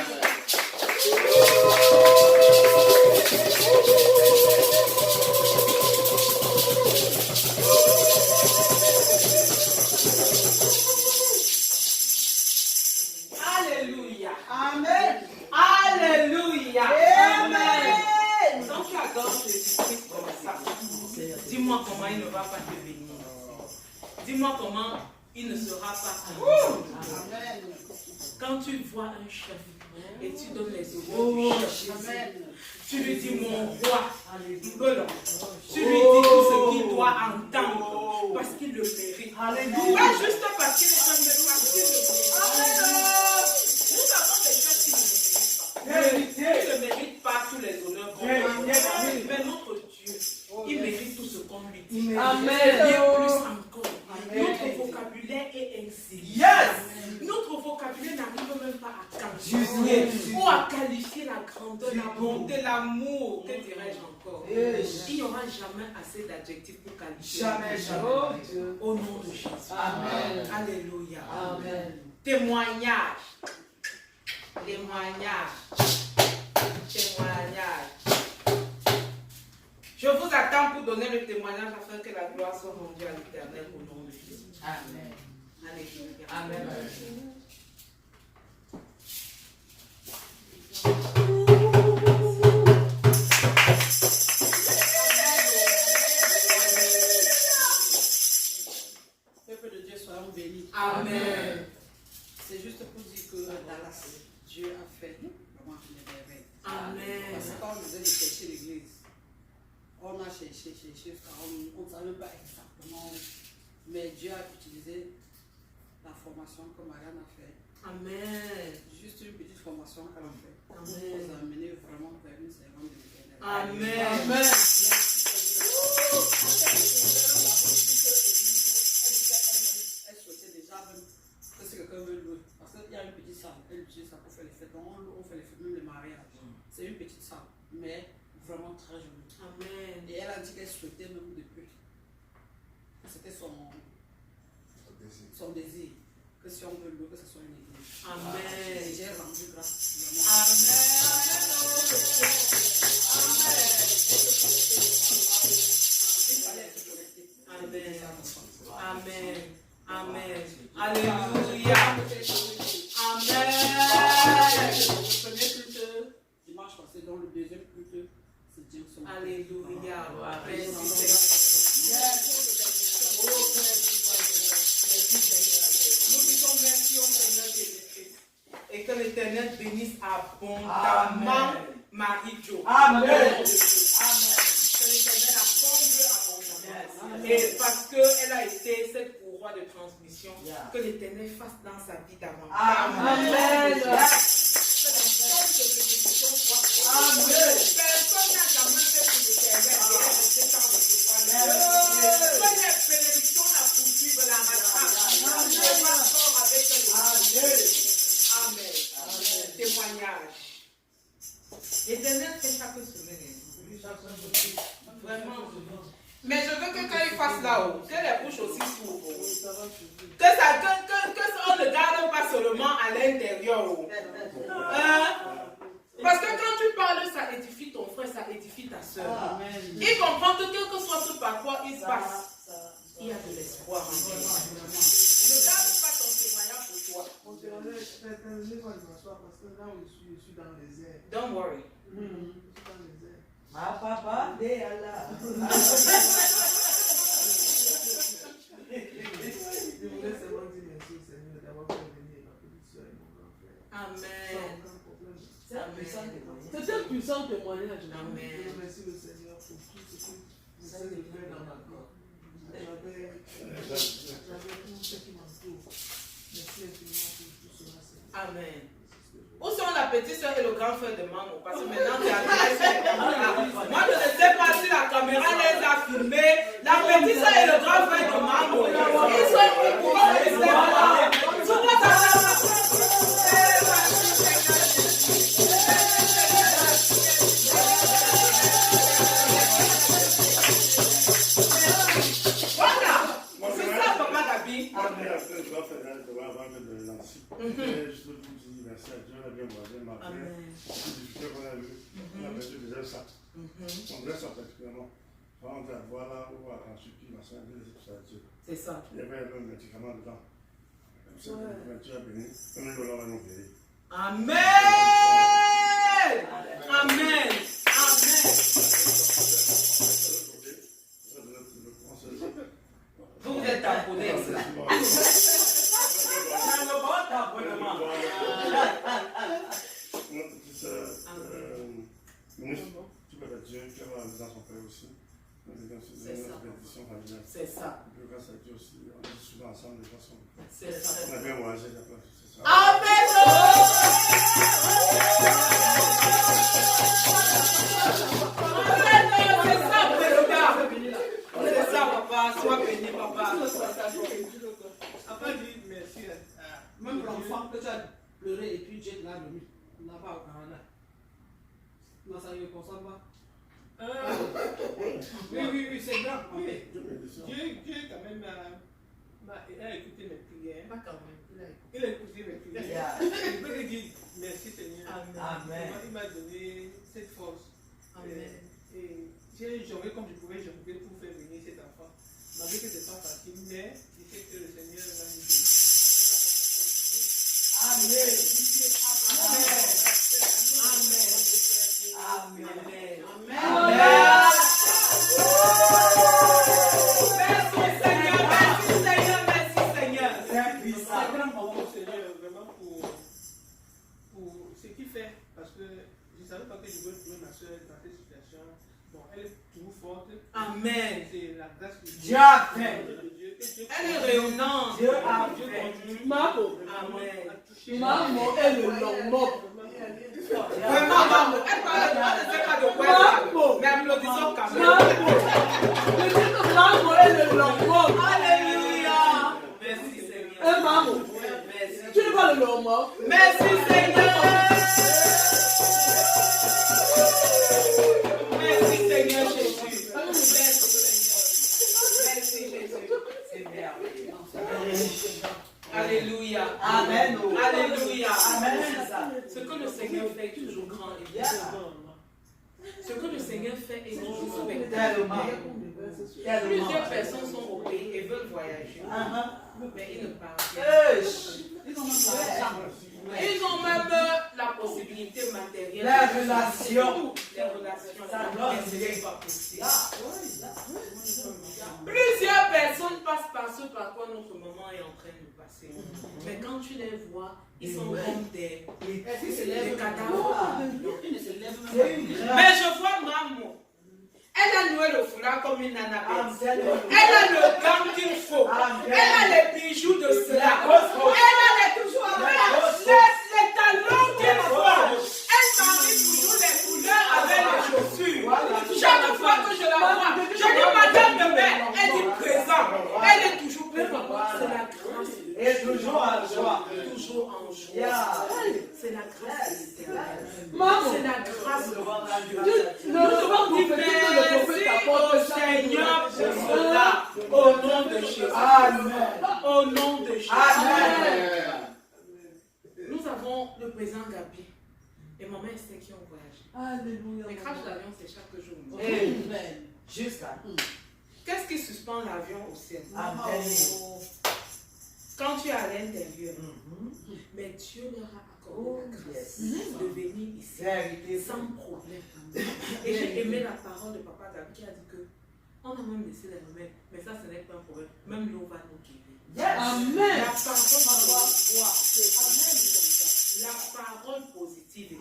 S3: Alléluia. Amen. Alléluia. Amen. Donc tu adores Jésus-Christ comme ça. Dis-moi comment il ne va pas te bénir. Dis-moi comment il ne sera pas Amen. Quand tu vois un chef et tu donnes les honneurs au chef, tu lui dis mon roi, tu lui dis tout ce qu'il doit entendre parce qu'il le mérite. Alléluia. Pas juste parce qu'il est un mais parce qu'il le mérite. Nous avons des chefs qui ne le méritent pas tous les honneurs qu'on lui. Mais notre Dieu, il mérite tout ce qu'on lui dit. Amen. Et plus encore. Notre vocabulaire est ainsi. Yes. Notre vocabulaire n'arrive même pas à qualifier ou à qualifier la grandeur, la bonté, l'amour. Que dirais-je encore? Il n'y aura jamais assez d'adjectifs pour qualifier. Jamais. Au nom de Jésus. Amen. Alléluia. Amen. Témoignage. Je vous attends pour donner le témoignage afin que la gloire soit rendue à l'Éternel au nom de Jésus. Amen. Alléluia. Amen. Peuple de Dieu, soyons bénis. Amen. C'est juste pour dire que Dallas, Dieu a fait vraiment une merveille. Amen. Parce que quand on disait de chercher l'église, on a cherché, on ne savait pas exactement. Mais Dieu a utilisé la formation que Marianne a fait. Amen. Juste une petite formation qu'elle a fait. Pour nous amener vraiment vers une servante de l'Éternel. Amen. Amen. Elle souhaitait déjà même que si quelqu'un veut louer. Parce qu'il y a une petite salle. Elle utilise ça pour faire les fêtes. Donc on fait les fêtes, même les mariages. C'est une petite salle. Mais vraiment très jolie. Amen. Et elle a dit qu'elle souhaitait même depuis. C'était son désir. Que si on veut louer, que ce soit une église. Amen. Et j'ai rendu grâce. Amen. Amen. Amen. Amen. Alléluia. Amen. Le premier culte, dimanche passé, donc le deuxième culte, c'est Dieu. Alléluia. Nous disons merci au Seigneur Jésus-Christ. Et que l'Éternel bénisse abondamment Marie-Jo. Amen. Que l'Éternel la comble abondamment. Et parce qu'elle a été cette courroie de transmission, que l'Éternel fasse dans sa vie davantage. Amen. Amen. Personne n'a jamais fait pour l'Éternel. Que les bénédictions la poursuivent, la rattrapent. Amen. Amen. Témoignage. L'Éternel fait chaque semaine. Vraiment. Mais je veux que quand il fasse là-haut, que les bouches aussi s'ouvrent. Que on ne garde pas seulement à l'intérieur. Parce que quand tu parles, ça édifie ton frère, ça édifie ta soeur. Il comprend que quel que soit ce par quoi il passe, il y a de l'espoir en lui. Ne garde pas ton témoignage pour
S1: toi. Don't worry.
S3: Ma papa, de Allah.
S1: Amen. C'est un puissant témoignage. Amen.
S4: Merci le Seigneur pour tout ce que vous avez fait dans ma corps. J'avais tout ce qui m'entoure. Merci infiniment pour tout cela, Seigneur.
S1: Amen. Où sont la petite soeur et le grand frère de Maman? Parce que maintenant, tu as moi, je ne sais pas si la caméra les a filmés. La petite soeur et le grand frère de Maman, ils sont au courant, ils ne savent pas.
S5: Merci à Dieu, on a bien voisé, ma frère. Les difficultés qu'on a eues, on a perdu déjà ça. On voulait ça particulièrement. On va voir là où en Turquie, la soeur dit que ça a Dieu.
S1: C'est ça.
S5: Il y avait un médicament dedans. Comme ça, Dieu a béni. On est là, on va nous guérir.
S1: Amen. Amen. Vous êtes tamponné, cela.
S5: Notre petite soeur, ministre, tu peux être Dieu, qui va dans son père aussi.
S1: C'est ça.
S5: Grâce à Dieu aussi, on est souvent ensemble de façon.
S1: C'est ça.
S5: On a bien voyagé, c'est ça.
S1: Amen. C'est ça, papa. Sois béni, papa.
S4: Après, dis merci. Même l'enfant que tu as pleuré et puis Dieu l'a remis là-bas au Canada. Non, ça ne le concerne pas. Oui, c'est grand.
S6: Oui. Dieu quand même a écouté mes prières.
S1: Pas quand même.
S6: Il a écouté mes prières. Je peux lui dire merci Seigneur.
S1: Amen.
S6: Il m'a donné cette force.
S1: Amen.
S6: Et j'ai jonglé comme je pouvais jongler pour faire venir cet enfant. Malgré que ce n'est pas facile, mais je sais que le Seigneur va nous aider.
S3: Amen.
S1: Amen.
S3: Amen.
S1: Amen. Merci Seigneur, merci Seigneur, merci Seigneur.
S6: C'est grand pour Seigneur, vraiment pour ce qu'il fait. Parce que je ne savais pas que je veux trouver ma soeur dans cette situation. Bon, elle est toujours forte.
S1: Amen.
S6: C'est la grâce de Dieu.
S3: Dieu a fait.
S1: Elle est rayonnante.
S3: Dieu a fait.
S1: Maman. Amen.
S4: Maman est le long.
S1: Vraiment, maman. Elle parle de ce cas de quoi. Mais applaudissons quand même.
S4: Maman est le long.
S1: Alléluia. Merci Seigneur.
S4: Maman, tu ne vois le long.
S1: Merci Seigneur. Merci Seigneur Jésus. Merci Jésus. C'est merveilleux. Alléluia.
S3: Amen.
S1: Alléluia.
S3: Amen.
S1: Ce que le Seigneur fait est toujours grand et bien. Ce que le Seigneur fait est toujours spectaculaire. Plusieurs personnes sont au pays et veulent voyager. Mais ils ne parviennent pas. Ils ont même la possibilité matérielle.
S3: Les relations.
S1: Mais ce n'est pas possible. Plusieurs personnes passent par ce par quoi notre maman est en train de passer. Mais quand tu les vois, ils sont comme des cadavres. Mais je vois maman. Elle a noué le foulard comme une annabelle. Elle a le gant qu'il faut. Elle a les bijoux de cela. Elle a toujours les talons qu'il faut. Elle marie toujours les couleurs avec les chaussures. Chaque fois que je la vois, je dis madame de mère, elle dit présent. Elle est toujours présente. C'est la grâce.
S3: Et toujours en joie.
S1: Toujours en joie. C'est la grâce de Dieu. C'est la grâce de Dieu. Merci au Seigneur pour cela. Au nom de Jésus.
S3: Amen.
S1: Au nom de Jésus.
S3: Amen.
S1: Nous avons le président Gabi et maman Esther qui ont voyagé.
S4: Alléluia.
S1: Les crashs d'avion, c'est chaque jour.
S3: Amen. Jusqu'à.
S1: Qu'est-ce qui suspend l'avion au ciel?
S3: Amen.
S1: quand tu es à l'intérieur, mais Dieu leur a accordé la grâce de venir ici sans problème. Et j'ai aimé la parole de Papa David qui a dit que on a même laissé les remèdes, mais ça ce n'est pas un problème. Même l'eau va nous guérir.
S4: Amen.
S1: La parole positive.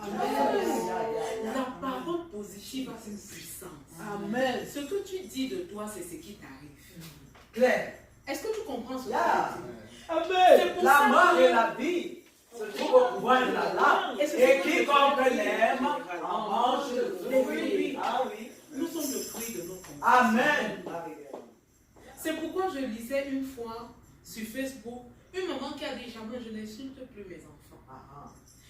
S1: La parole positive a une puissance.
S4: Amen.
S1: Ce que tu dis de toi, c'est ce qui t'arrive.
S4: Claire.
S1: Est-ce que tu comprends ce que
S3: Yeah.
S1: je dis?
S3: Amen.
S1: pour
S3: La
S1: ça
S3: mort
S1: que-
S3: et la vie se trouvent au pouvoir de la langue.
S1: Et c'est
S3: Et
S1: ce que
S3: quiconque
S1: je dis.
S3: l'aime en mange le fruit. Ah oui.
S1: Nous sommes le fruit de nos convictions.
S3: Amen.
S1: C'est pourquoi je lisais une fois sur Facebook une maman qui a dit jamais je n'insulte plus mes enfants.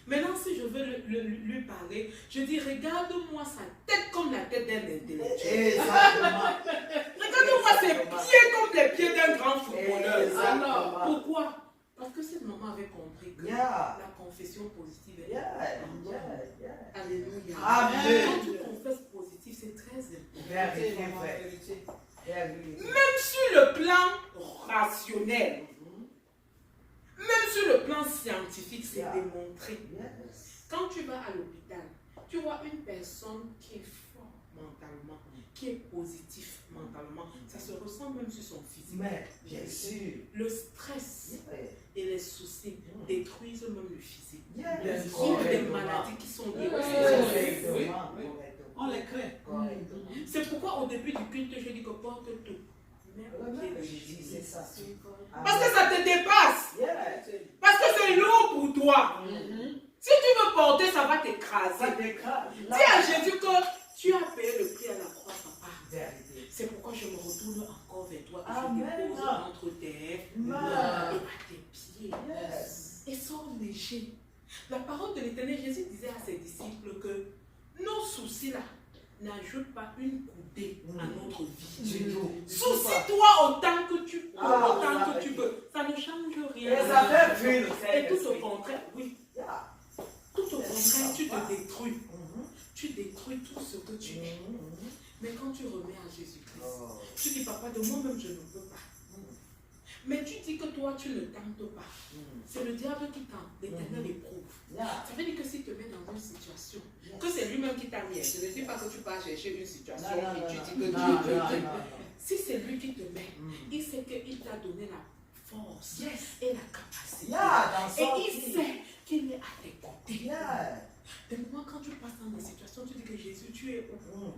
S1: Maintenant, si je veux lui parler, je dis regarde-moi sa tête comme la tête d'un intellectuel.
S3: Exactement.
S1: Regarde-moi ses pieds comme les pieds d'un grand footballeur.
S3: Exactement.
S1: Alors, pourquoi? Parce que cette maman avait compris que
S3: Yeah.
S1: la confession positive est
S3: Yeah.
S1: Alléluia.
S3: Amen.
S1: Quand tu confesses positif, c'est très important.
S3: Vérité, vérité.
S1: Même sur le plan rationnel, même sur le plan scientifique, c'est démontré. Quand tu vas à l'hôpital, tu vois une personne qui est forte mentalement, qui est positif mentalement, ça se ressent même sur son physique.
S3: Mais, bien sûr.
S1: Le stress et les soucis détruisent même le physique.
S3: Yes.
S1: Il y a des maladies qui sont liées au stress.
S4: On les crée.
S1: C'est pourquoi au début du culte, je dis que porte tout.
S3: C'est ça.
S1: Parce que ça te dépasse. Parce que c'est lourd pour toi. Si tu veux porter, ça va t'écraser. Dis à Jésus que tu as payé le prix à la croix, papa. C'est pourquoi je me retourne encore vers toi et je te pose entre tes mains et à tes pieds. Et sors léger. La parole de l'Éternel, Jésus disait à ses disciples que nos soucis là n'ajoutent pas une coudée à notre vie. Soucie-toi autant que tu peux, autant que tu peux. Ça ne change rien. Et tout au contraire, oui. Tout au contraire, tu te détruis. Tu détruis tout ce que tu es. Mais quand tu remets à Jésus-Christ, tu dis, papa, de moi-même, je ne peux pas. Mais tu dis que toi, tu ne tentes pas. C'est le diable qui tente, l'Éternel éprouve. Ça veut dire que s'il te met dans une situation, que c'est lui-même qui t'a mis. Je ne dis pas que tu pars chercher une situation et tu dis que Dieu. Si c'est lui qui te met, il sait qu'il t'a donné la force et la capacité. Et il sait qu'il est à tes côtés. De moment quand tu passes dans des situations, tu dis que Jésus, tu es où?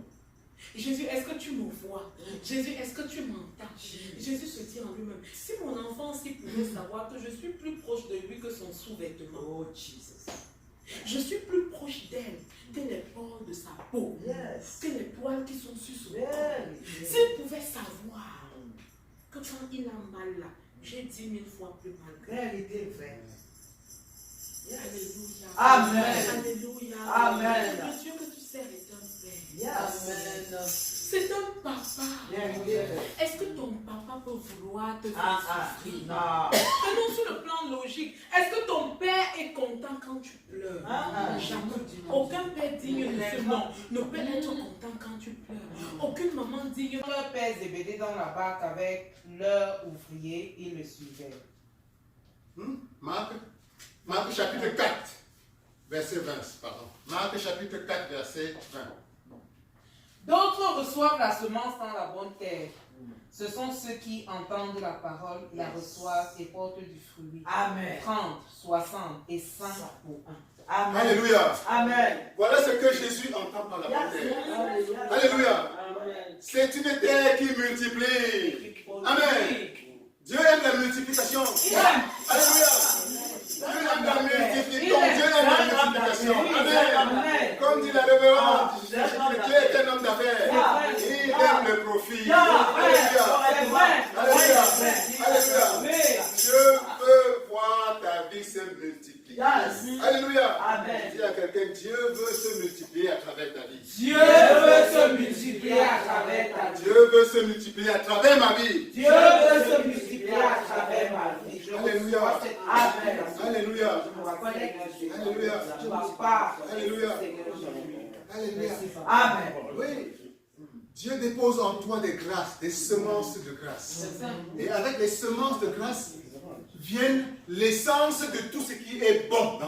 S1: Jésus, est-ce que tu me vois? Jésus, est-ce que tu m'entends? Jésus se dit en lui-même, si mon enfant aussi pouvait savoir que je suis plus proche de lui que son sous-vêtement, je suis plus proche d'elle que les pores de sa peau, que les poils qui sont sur son corps. S'il pouvait savoir que quand il a mal là, j'ai 10 000 fois plus mal que lui. Alléluia.
S3: Amen.
S1: Alléluia.
S3: Amen.
S1: Le Dieu que tu sers est un Père.
S4: Amen.
S1: C'est un papa. Est-ce que ton papa peut vouloir te faire souffrir? Non, sur le plan logique. Est-ce que ton père est content quand tu pleures? Jamais. Aucun père digne de ce nom ne peut être content quand tu pleures. Aucune maman digne.
S4: Leur père Zébédée dans la barque avec leurs ouvriers, ils le suivaient.
S2: Marc chapitre 4, verset 20, pardon. Marc chapitre 4, verset 20.
S4: D'autres reçoivent la semence dans la bonne terre. Ce sont ceux qui entendent la parole, la reçoivent et portent du fruit.
S3: Amen.
S4: 30, 60 et 100 pour un.
S3: Amen.
S2: Alléluia.
S3: Amen.
S2: Voilà ce que Jésus entend par la bonne terre. Alléluia. C'est une terre qui multiplie. Amen. Dieu aime la multiplication. Alléluia. Dieu aime la multiplication. Dieu aime la multiplication. Amen. Comme dit la révérende, Dieu est un homme d'affaires. Il aime le profit. Alléluia. Alléluia. Alléluia. Dieu veut voir ta vie se multiplier. Alléluia. Dis à quelqu'un, Dieu veut se multiplier à travers ta vie.
S4: Dieu veut se multiplier à travers ta vie.
S2: Dieu veut se multiplier à travers ma vie.
S4: Dieu veut se multiplier à travers ma vie.
S2: Alléluia.
S4: Amen.
S2: Alléluia.
S4: Alléluia.
S2: Alléluia. Alléluia.
S3: Amen.
S2: Oui. Dieu dépose en toi des grâces, des semences de grâce. Et avec les semences de grâce, vienne l'essence de tout ce qui est bon.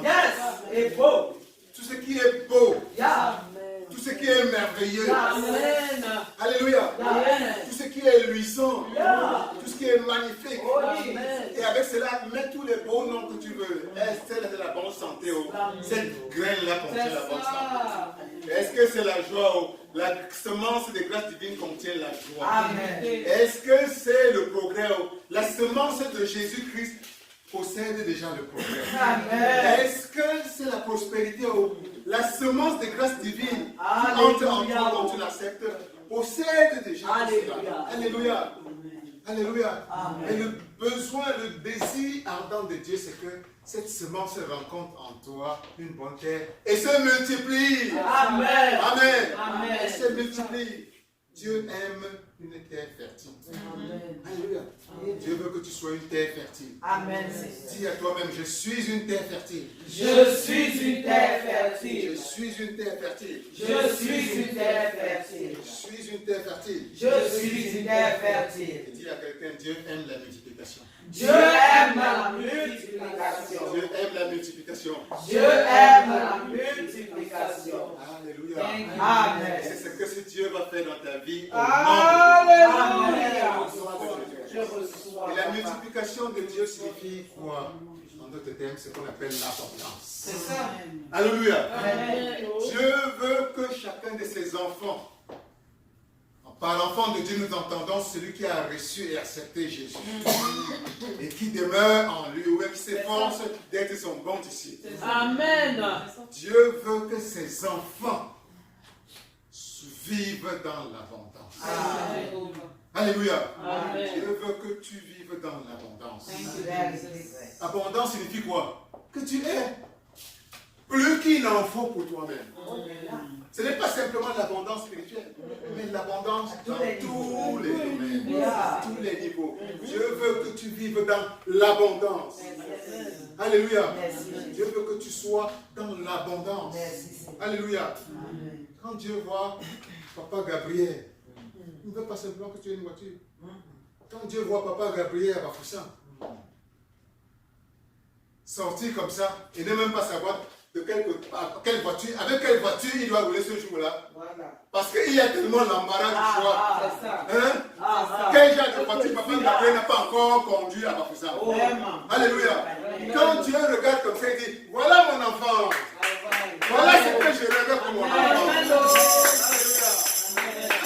S3: Et beau.
S2: Tout ce qui est beau.
S3: Yeah.
S2: Tout ce qui est merveilleux.
S3: Amen.
S2: Alléluia.
S3: Amen.
S2: Tout ce qui est luisant.
S3: Yeah.
S2: Tout ce qui est magnifique.
S3: Oh, oui.
S2: Et avec cela, mets tous les beaux noms que tu veux. Est-ce que c'est la bonne santé? Cette graine-là contient la bonne santé. Est-ce que c'est la joie? La semence de grâce divine contient la joie.
S3: Amen.
S2: Est-ce que c'est le progrès? La semence de Jésus-Christ possède déjà le progrès.
S3: Amen.
S2: Est-ce que c'est la prospérité? La semence de grâce divine qui
S3: Alléluia.
S2: entre en toi quand tu l'acceptes possède déjà cela. Alléluia. Alléluia.
S3: Amen.
S2: Et le besoin, le désir ardent de Dieu, c'est que cette semence rencontre en toi une bonne terre et se multiplie.
S3: Amen.
S2: Amen.
S3: Amen.
S2: Et se multiplie. Dieu aime une terre fertile.
S3: Amen.
S2: Alléluia. Dieu veut que tu sois une terre fertile.
S3: Amen.
S2: Dis à toi-même, je suis une terre fertile.
S3: Je suis une terre
S2: Je
S3: fertile.
S2: suis une terre fertile.
S3: Je suis une terre fertile.
S2: Je suis une terre fertile.
S3: Je suis une terre fertile.
S2: Et dis à quelqu'un, Dieu aime la multiplication.
S3: Dieu aime la multiplication.
S2: Dieu aime la multiplication.
S3: Dieu aime la multiplication.
S2: Alléluia.
S3: Amen.
S2: Et c'est ce que ce Dieu va faire dans ta vie. Au nom
S3: Alléluia.
S2: de Jésus. Et la multiplication de Dieu signifie quoi? En d'autres termes, c'est ce qu'on appelle l'abondance.
S3: C'est ça.
S2: Alléluia.
S3: Amen.
S2: Dieu veut que chacun de ses enfants, par l'enfant de Dieu, nous entendons celui qui a reçu et accepté Jésus et qui demeure en lui, ou qui s'efforce d'être son bon disciple.
S1: Amen.
S2: Dieu veut que ses enfants vivent dans l'abondance.
S3: Amen.
S2: Alléluia.
S1: Amen.
S2: Dieu veut que tu vives dans l'abondance.
S3: Amen.
S2: Abondance signifie quoi? Que tu aies plus qu'il n'en faut pour toi-même. Ce n'est pas simplement l'abondance spirituelle, mais l'abondance dans tous les domaines, tous les niveaux. Dieu veut que tu vives dans l'abondance. Alléluia. Dieu veut que tu sois dans l'abondance. Alléluia. Quand Dieu voit Papa Gabriel, il ne veut pas simplement que tu aies une voiture. Quand Dieu voit Papa Gabriel à Bafoussam sortir comme ça et ne même pas savoir de quelle voiture, avec quelle voiture il doit rouler ce jour-là. Parce qu'il y a tellement l'embarras du choix. Hein? Quel genre de voiture Papa Gabriel n'a pas encore conduit à Bafoussam? Alléluia. Quand Dieu regarde comme ça, il dit, voilà mon enfant. Voilà ce que je regarde pour mon enfant.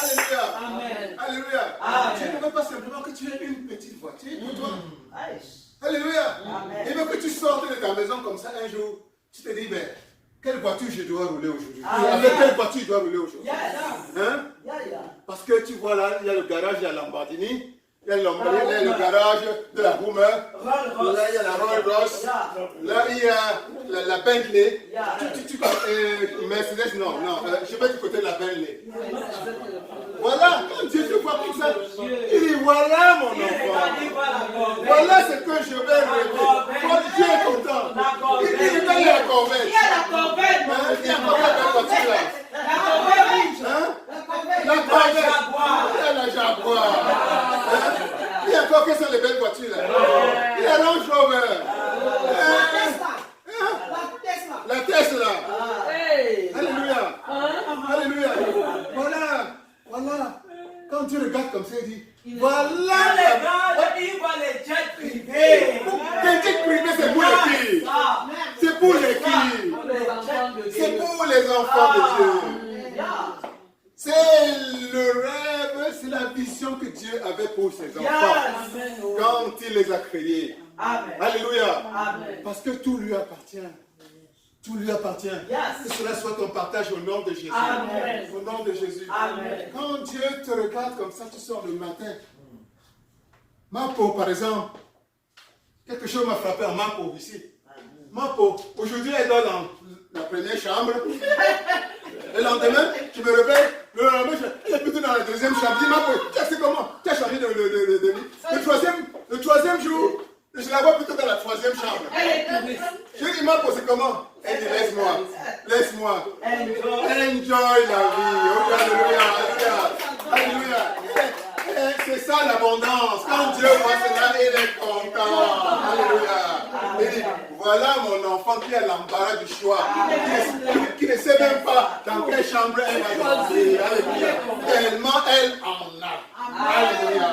S2: Alléluia. Alléluia. Dieu ne veut pas simplement que tu aies une petite voiture pour toi. Alléluia. Il veut que tu sortes de ta maison comme ça un jour. Tu te dis, ben, quelle voiture je dois rouler aujourd'hui? Avec quelle voiture je dois rouler aujourd'hui? Hein? Parce que tu vois là, il y a le garage, il y a Lamborghini, il y a le garage de la Boomer, là il y a la Rolls Royce, là il y a la Bentley, Mercedes, non, je sais pas du côté de la Bentley. Voilà, quand Dieu te voit comme ça, il dit, voilà mon enfant, voilà ce que je vais rêver. Quand Dieu est content, il dit, regarde, il y a la Corvette. Il y a la Corvette. Il y a la voiture là. La Corvette. Il y a la Jaguar. Il y a encore que sont les belles voitures là. Il y a Range Rover. La Tesla. Alléluia. Alléluia. Voilà. Quand Dieu regarde comme ça, il dit, voilà.
S3: Il voit les jets privés.
S2: Les jets privés, c'est pour les filles. C'est pour les filles. C'est pour les enfants de Dieu. C'est le rêve, c'est la vision que Dieu avait pour ses enfants quand il les a créés. Alléluia. Parce que tout lui appartient. Tout lui appartient. Que cela soit ton partage au nom de Jésus. Au nom de Jésus. Quand Dieu te regarde comme ça, tu sors le matin. Mapo, par exemple, quelque chose m'a frappé en Mapo ici. Mapo, aujourd'hui elle dort dans la première chambre. Le lendemain, je me réveille. Le lendemain, elle est plutôt dans la deuxième chambre. Je dis, Mapo, tu sais comment? Tu as changé de lit. Le troisième jour, je la vois plutôt dans la troisième chambre. Je lui dis, Mapo, c'est comment? Elle dit, laisse-moi. Enjoy la vie. Oh, alléluia. C'est ça ça l'abondance. Quand Dieu voit cela, il est content. Alléluia. Il dit, voilà mon enfant qui a l'embarras du choix. Qui ne sait même pas dans quelle chambre elle va dormir. Alléluia. Tellement elle en a. Alléluia.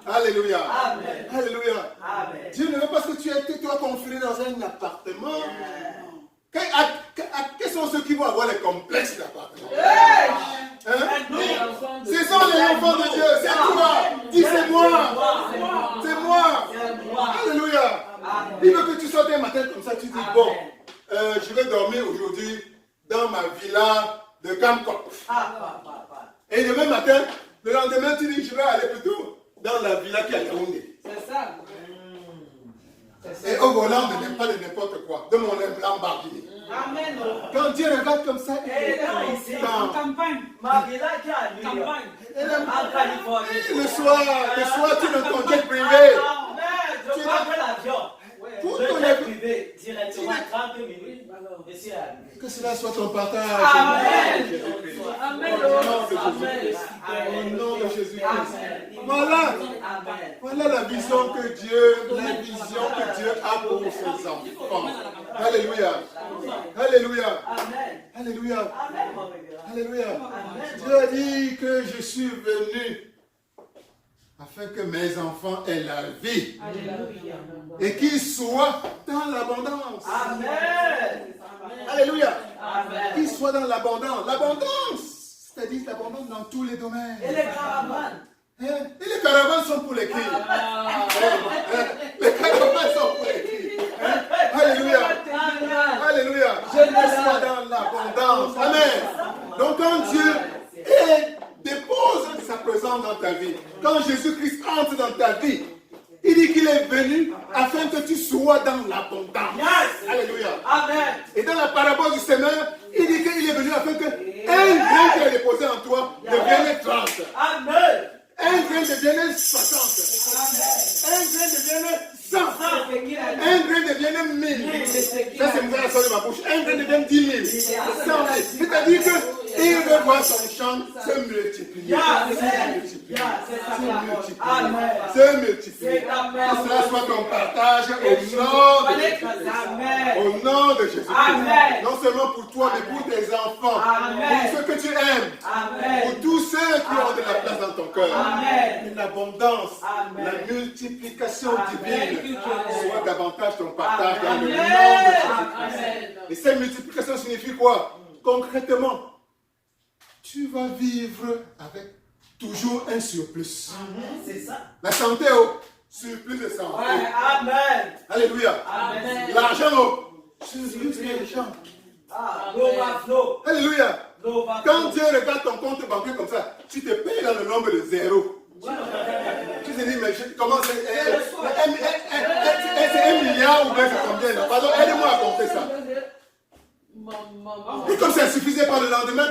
S2: Alléluia. Alléluia. Dieu ne veut pas que tu aies toi confiné dans un appartement. Quels sont ceux qui vont avoir les complexes d'appartement? Ce sont les enfants de Dieu. C'est toi. Dis c'est moi. C'est moi. Alléluia. Il veut que tu sortes un matin comme ça. Tu dis bon, je vais dormir aujourd'hui dans ma villa de Camcop. Et le même matin, le lendemain, tu dis je vais aller plutôt dans la villa qui est à Yaoundé.
S4: C'est ça.
S2: Et au volant, ne n'aime pas de n'importe quoi. De mon Lamborghini.
S4: Amen.
S2: Quand Dieu regarde comme ça, il est
S3: en campagne. Ma villa qui est à New York. En Californie.
S2: Le soir, tu es dans ton jet privé.
S3: Je prends l'avion.
S2: Pour
S3: je
S2: ton
S3: jet
S2: avion.
S3: privé, directement 30 minutes. Je suis arrivé.
S2: Que cela soit ton partage.
S3: Amen.
S4: Amen.
S2: Au nom de Jésus-Christ. Voilà la vision que Dieu a pour ses enfants. Alléluia. Alléluia. Alléluia. Alléluia. Dieu a dit que je suis venu afin que mes enfants aient la vie.
S4: Alléluia.
S2: Et qu'ils soient dans l'abondance.
S3: Amen.
S2: Alléluia.
S3: Amen.
S2: Qu'ils soient dans l'abondance. L'abondance, c'est-à-dire l'abondance dans tous les domaines.
S3: Et les caravanes?
S2: Et les caravanes sont pour les cris. Les caravanes sont pour les cris. Alléluia. Alléluia. Je sois dans l'abondance. Amen. Donc quand Dieu dépose sa présence dans ta vie, quand Jésus-Christ entre dans ta vie, il dit qu'il est venu afin que tu sois dans l'abondance.
S3: Yes.
S2: Alléluia.
S3: Amen.
S2: Et dans la parabole du semeur, il dit qu'il est venu afin que un grain qui est déposé en toi devienne 30.
S3: Amen.
S2: Un grain devienne 60. Un grain devienne 100. Un grain devienne 1000. Ça, c'est une sort de ma bouche. Un grain devienne 10 000. 100 000. C'est-à-dire qu'il veut voir son champ se multiplier. Se multiplier. Que cela soit ton partage au nom de Jésus-Christ. Non seulement pour toi, mais pour tes enfants. Pour ceux que tu aimes. Pour tous ceux qui ont de la place dans ton cœur. L'abondance, la multiplication divine soit davantage ton partage dans le nom de Jésus-Christ. Et cette multiplication signifie quoi? Concrètement, tu vas vivre avec toujours un surplus.
S3: C'est ça.
S2: La santé, surplus de santé.
S3: Amen.
S2: Alléluia.
S3: Amen.
S2: L'argent, surplus d'argent.
S3: L'overflow.
S2: Alléluia. Quand Dieu regarde ton compte bancaire comme ça, tu te payes dans le nombre de zéro. Tu te dis, mais comment c'est un milliard ou bien c'est combien là? Pardon, aidez-moi à compter ça. Et comme ça ne suffisait pas le lendemain,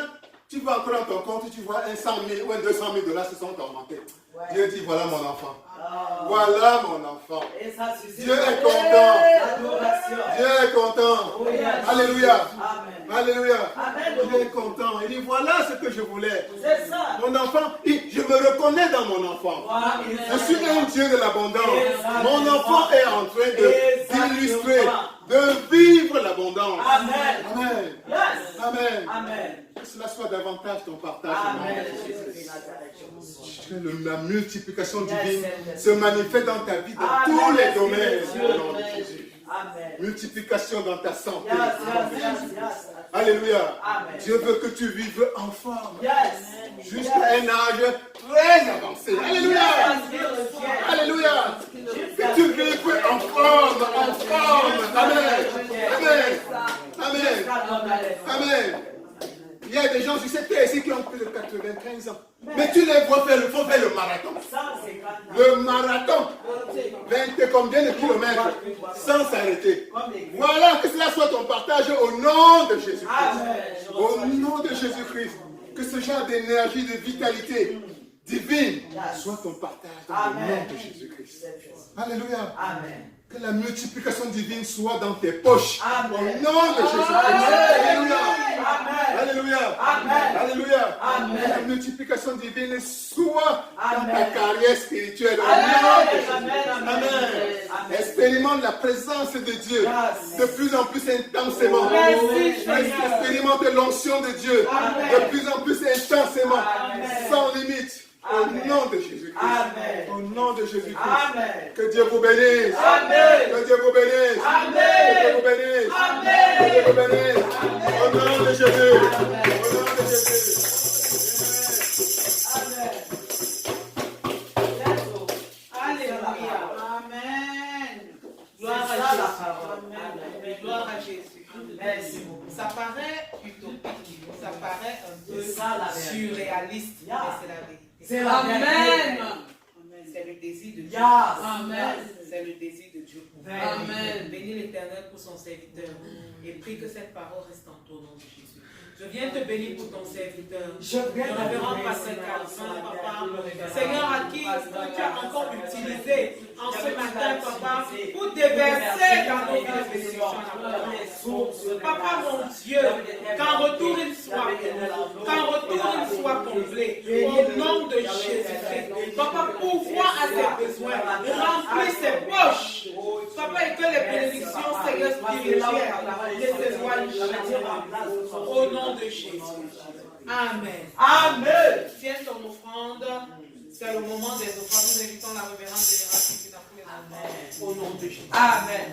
S2: tu vas entrer dans ton compte, tu vois un 100 000 ou un 200 000 $ se sont augmentés. Dieu dit, voilà mon enfant. Voilà mon enfant. Dieu est content. Dieu est content. Alléluia. Alléluia. Dieu est content. Il dit, voilà ce que je voulais. Mon enfant, je me reconnais dans mon enfant. Je suis un Dieu de l'abondance. Mon enfant est en train d'illustrer, de vivre l'abondance. Amen. Amen. Amen. Que cela soit davantage ton partage.
S3: Amen.
S2: Que la multiplication divine se manifeste dans ta vie, dans tous les domaines. Au nom de Jésus. Multiplication dans ta santé. Alléluia. Dieu veut que tu vives en forme. Jusqu'à un âge très avancé. Alléluia. Alléluia. Que tu vives en forme. En forme. Amen. Amen. Amen. Amen. Il y a des gens sur cette terre ici qui ont plus de 95 ans. Mais tu les vois faire le marathon. Le marathon. 20 combien de kilomètres sans s'arrêter. Voilà, que cela soit ton partage au nom de Jésus-Christ. Au nom de Jésus-Christ. Que ce genre d'énergie, de vitalité divine soit ton partage dans le nom de Jésus-Christ. Alléluia. Que la multiplication divine soit dans tes poches. Au nom de Jésus-Christ. Alléluia. Alléluia. Alléluia. Que la multiplication divine soit dans ta carrière spirituelle.
S3: Amen.
S2: Expérimente la présence de Dieu de plus en plus intensément. Expérimente l'onction de Dieu de plus en plus intensément, sans limite. Au nom de Jésus-Christ. Au nom de Jésus-Christ. Que Dieu vous bénisse. Que Dieu vous bénisse. Que Dieu vous bénisse. Que Dieu vous bénisse. Au nom de Jésus. Au nom de Jésus.
S4: Alléluia. Amen. Gloire à Jésus. Gloire à Jésus. Merci beaucoup. Ça paraît utopique. Ça paraît un peu surréaliste. Mais c'est la vérité.
S3: C'est la vérité.
S4: C'est le désir de Dieu.
S1: Amen.
S4: C'est le désir de Dieu pour vous.
S1: Amen.
S4: Bénis l'Éternel pour son serviteur et prie que cette parole reste en ton nom de Jésus. Je viens te bénir pour ton serviteur. Le révérend Pasteur Calvin, papa. Seigneur, à qui tu as encore utilisé en ce matin, papa, pour déverser dans nos vies les bénédictions. Papa, mon Dieu, qu'en retour il soit comblé. Au nom de Jésus-Christ. Papa, pourvois à ses besoins. Remplis ses poches. Papa, et que les bénédictions, Seigneur spirituelles, les éloignent jamais. Au nom de Jésus. Amen.
S3: Amen.
S4: Tiens ton offrande. C'est le moment des offrandes. Nous invitons la révérende générale qui vient pour les offrandes. Au nom de Jésus.
S3: Amen.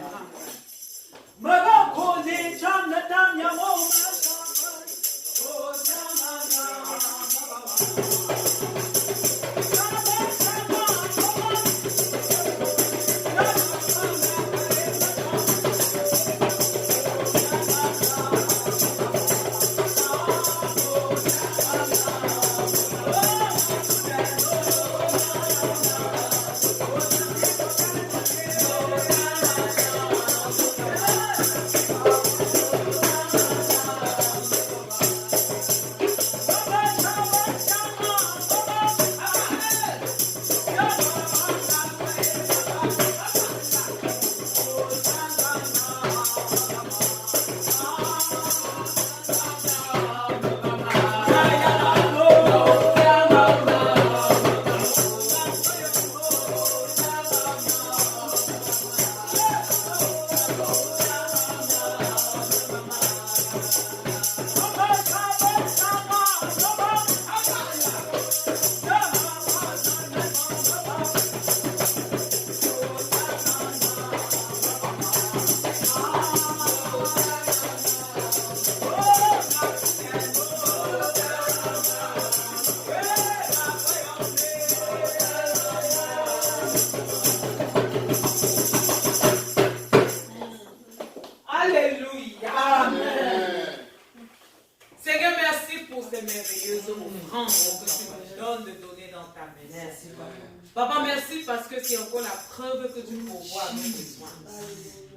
S4: Papa, merci parce que c'est encore la preuve que tu pourvois à nos besoins.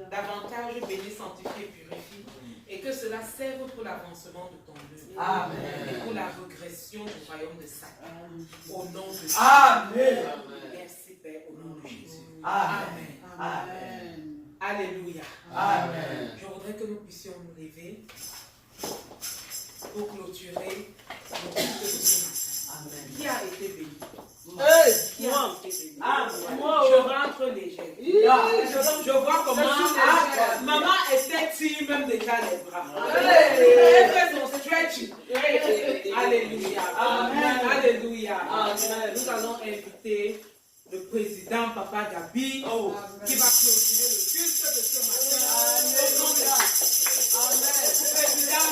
S4: Davantage bénis, sanctifie et purifie. Et que cela serve pour l'avancement de ton œuvre.
S3: Amen.
S4: Et pour la régression du royaume de Satan. Au nom de Jésus.
S3: Amen.
S4: Merci Père, au nom de Jésus.
S3: Amen.
S4: Amen. Alléluia.
S3: Amen.
S4: Je voudrais que nous puissions nous lever pour clôturer le culte de ce matin. Amen. Qui a été béni? Qui a été béni? Moi, je rentre léger. Je vois comment maman estime même déjà les bras. Elle fait son stretching. Alléluia. Amen. Alléluia. Amen. Nous allons inviter le président Papa Gabi qui va clôturer le culte de ce matin. Amen. Président,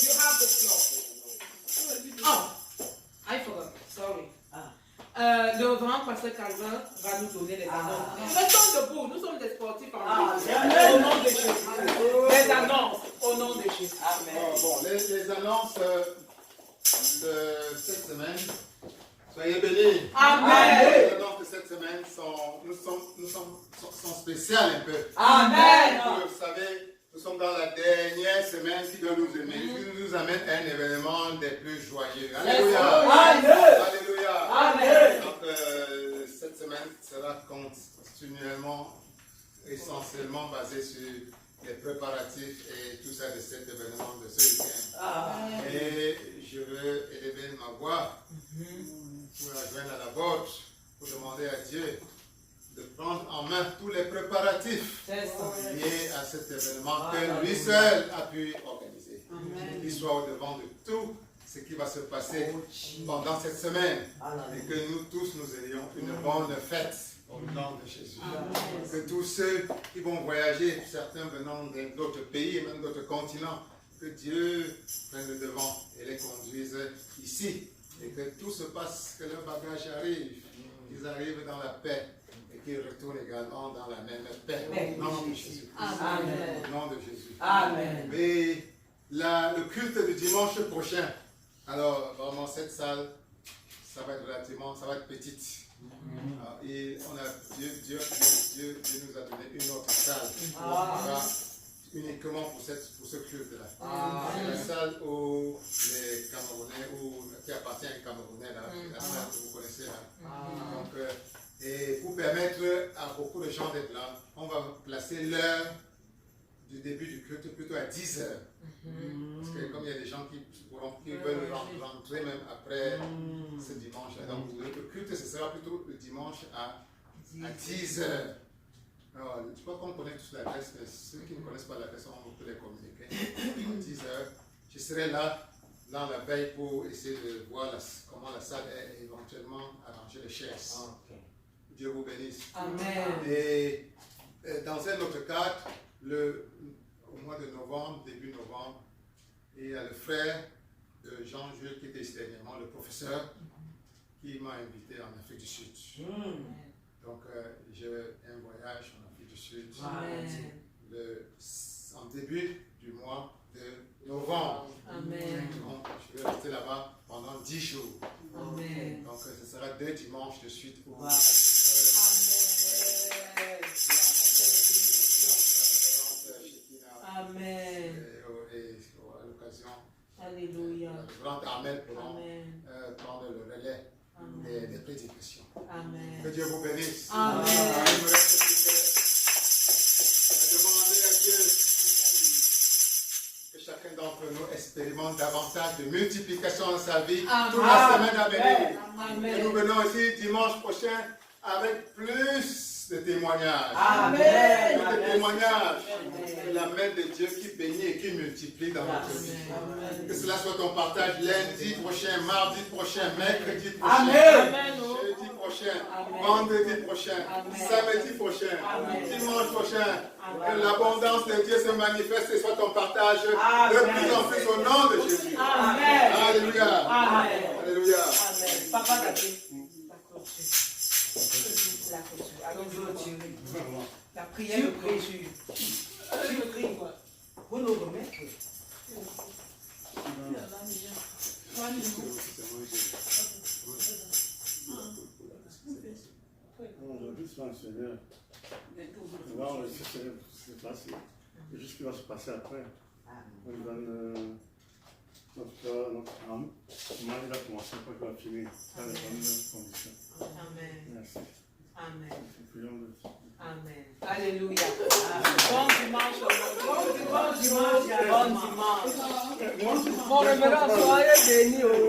S4: you have the floor. Oh, I forgot. Sorry. Le grand pasteur Calvin va nous donner les annonces. Restons debout, nous sommes des sportifs en Jésus. Au nom de Jésus. Les annonces, au nom de Jésus. Amen.
S2: Bon, les annonces de cette semaine, soyez bénis.
S4: Amen.
S2: Les annonces de cette semaine sont spéciales un peu.
S3: Amen.
S2: Vous savez, nous sommes dans la dernière semaine qui doit nous aimer, qui nous amène à un événement des plus joyeux. Alléluia. Alléluia.
S3: Amen.
S2: Donc, cette semaine sera continuellement, essentiellement basée sur les préparatifs et tout ça de cet événement de ce week-end. Et je vais peux élever ma voix pour la joindre à la vôtre, pour demander à Dieu de prendre en main tous les préparatifs liés à cet événement que lui seul a pu organiser. Qu'il soit au-devant de tout ce qui va se passer pendant cette semaine et que nous tous nous ayons une bonne fête au nom de Jésus. Que tous ceux qui vont voyager, certains venant d'autres pays et même d'autres continents, que Dieu prenne le devant et les conduise ici et que tout se passe, que leur bagage arrive, qu'ils arrivent dans la paix et qu'ils retournent également dans la même paix. Au nom de Jésus. Amen. Au nom de Jésus. Amen. Mais le culte du dimanche prochain, alors vraiment cette salle, ça va être petite. Et Dieu nous a donné une autre salle. Uniquement pour ce culte-là. C'est la salle où les Camerounais, qui appartient aux Camerounais, la salle que vous connaissez là. Donc, et pour permettre à beaucoup de gens d'être là, on va placer l'heure du début du culte plutôt à 10 heures. Parce que comme il y a des gens qui veulent rentrer même après ce dimanche-là. Donc le culte, ce sera plutôt le dimanche à 10 heures. Alors, je crois qu'on connaît tous l'adresse, mais ceux qui ne connaissent pas l'adresse, on peut les communiquer. À 10 heures, je serai là dans la veille pour essayer de voir comment la salle est éventuellement arrangée, les chaises. Dieu vous bénisse. Amen. Et dans un autre cadre, au mois de novembre, début novembre, il y a le frère de Jean-Jules qui était ici dernièrement, le professeur, qui m'a invité en Afrique du Sud. Donc, j'ai un voyage en Afrique du Sud en début du mois de novembre. Amen. Donc, je vais rester là-bas pendant 10 jours. Amen. Donc, ce sera 2 dimanches de suite. Amen. Amen. Et à l'occasion, alléluia. Grand Amen pour prendre le relais des prédications. Amen. Que Dieu vous bénisse. Amen. Il me reste plus à demander à Dieu que chacun d'entre nous expérimente davantage de multiplication dans sa vie toute la semaine à venir. Et nous venons ici dimanche prochain avec plus de témoignages. Amen. Plus de témoignages de la main de Dieu qui bénit et qui multiplie dans notre vie. Que cela soit ton partage lundi prochain, mardi prochain, mercredi prochain, jeudi prochain, vendredi prochain, samedi prochain, dimanche prochain. Que l'abondance de Dieu se manifeste et soit ton partage de plus en plus au nom de Jésus. Amen. Alléluia. Amen. Alléluia. Amen. Papa
S4: la prière de préjure. Tu pries pour nous remettre.
S5: Aujourd'hui, c'est un Seigneur. Là, on sait ce qui s'est passé. Et juste ce qui va se passer après. On donne notre âme. Comment il a commencé, pas qu'il va finir. Dans les bonnes conditions.
S4: Amen.
S5: Merci.
S4: Amen. Amen. Alléluia. Bon dimanche. Bon dimanche. Bon dimanche. Bon dimanche. Bon dimanche. Bon dimanche.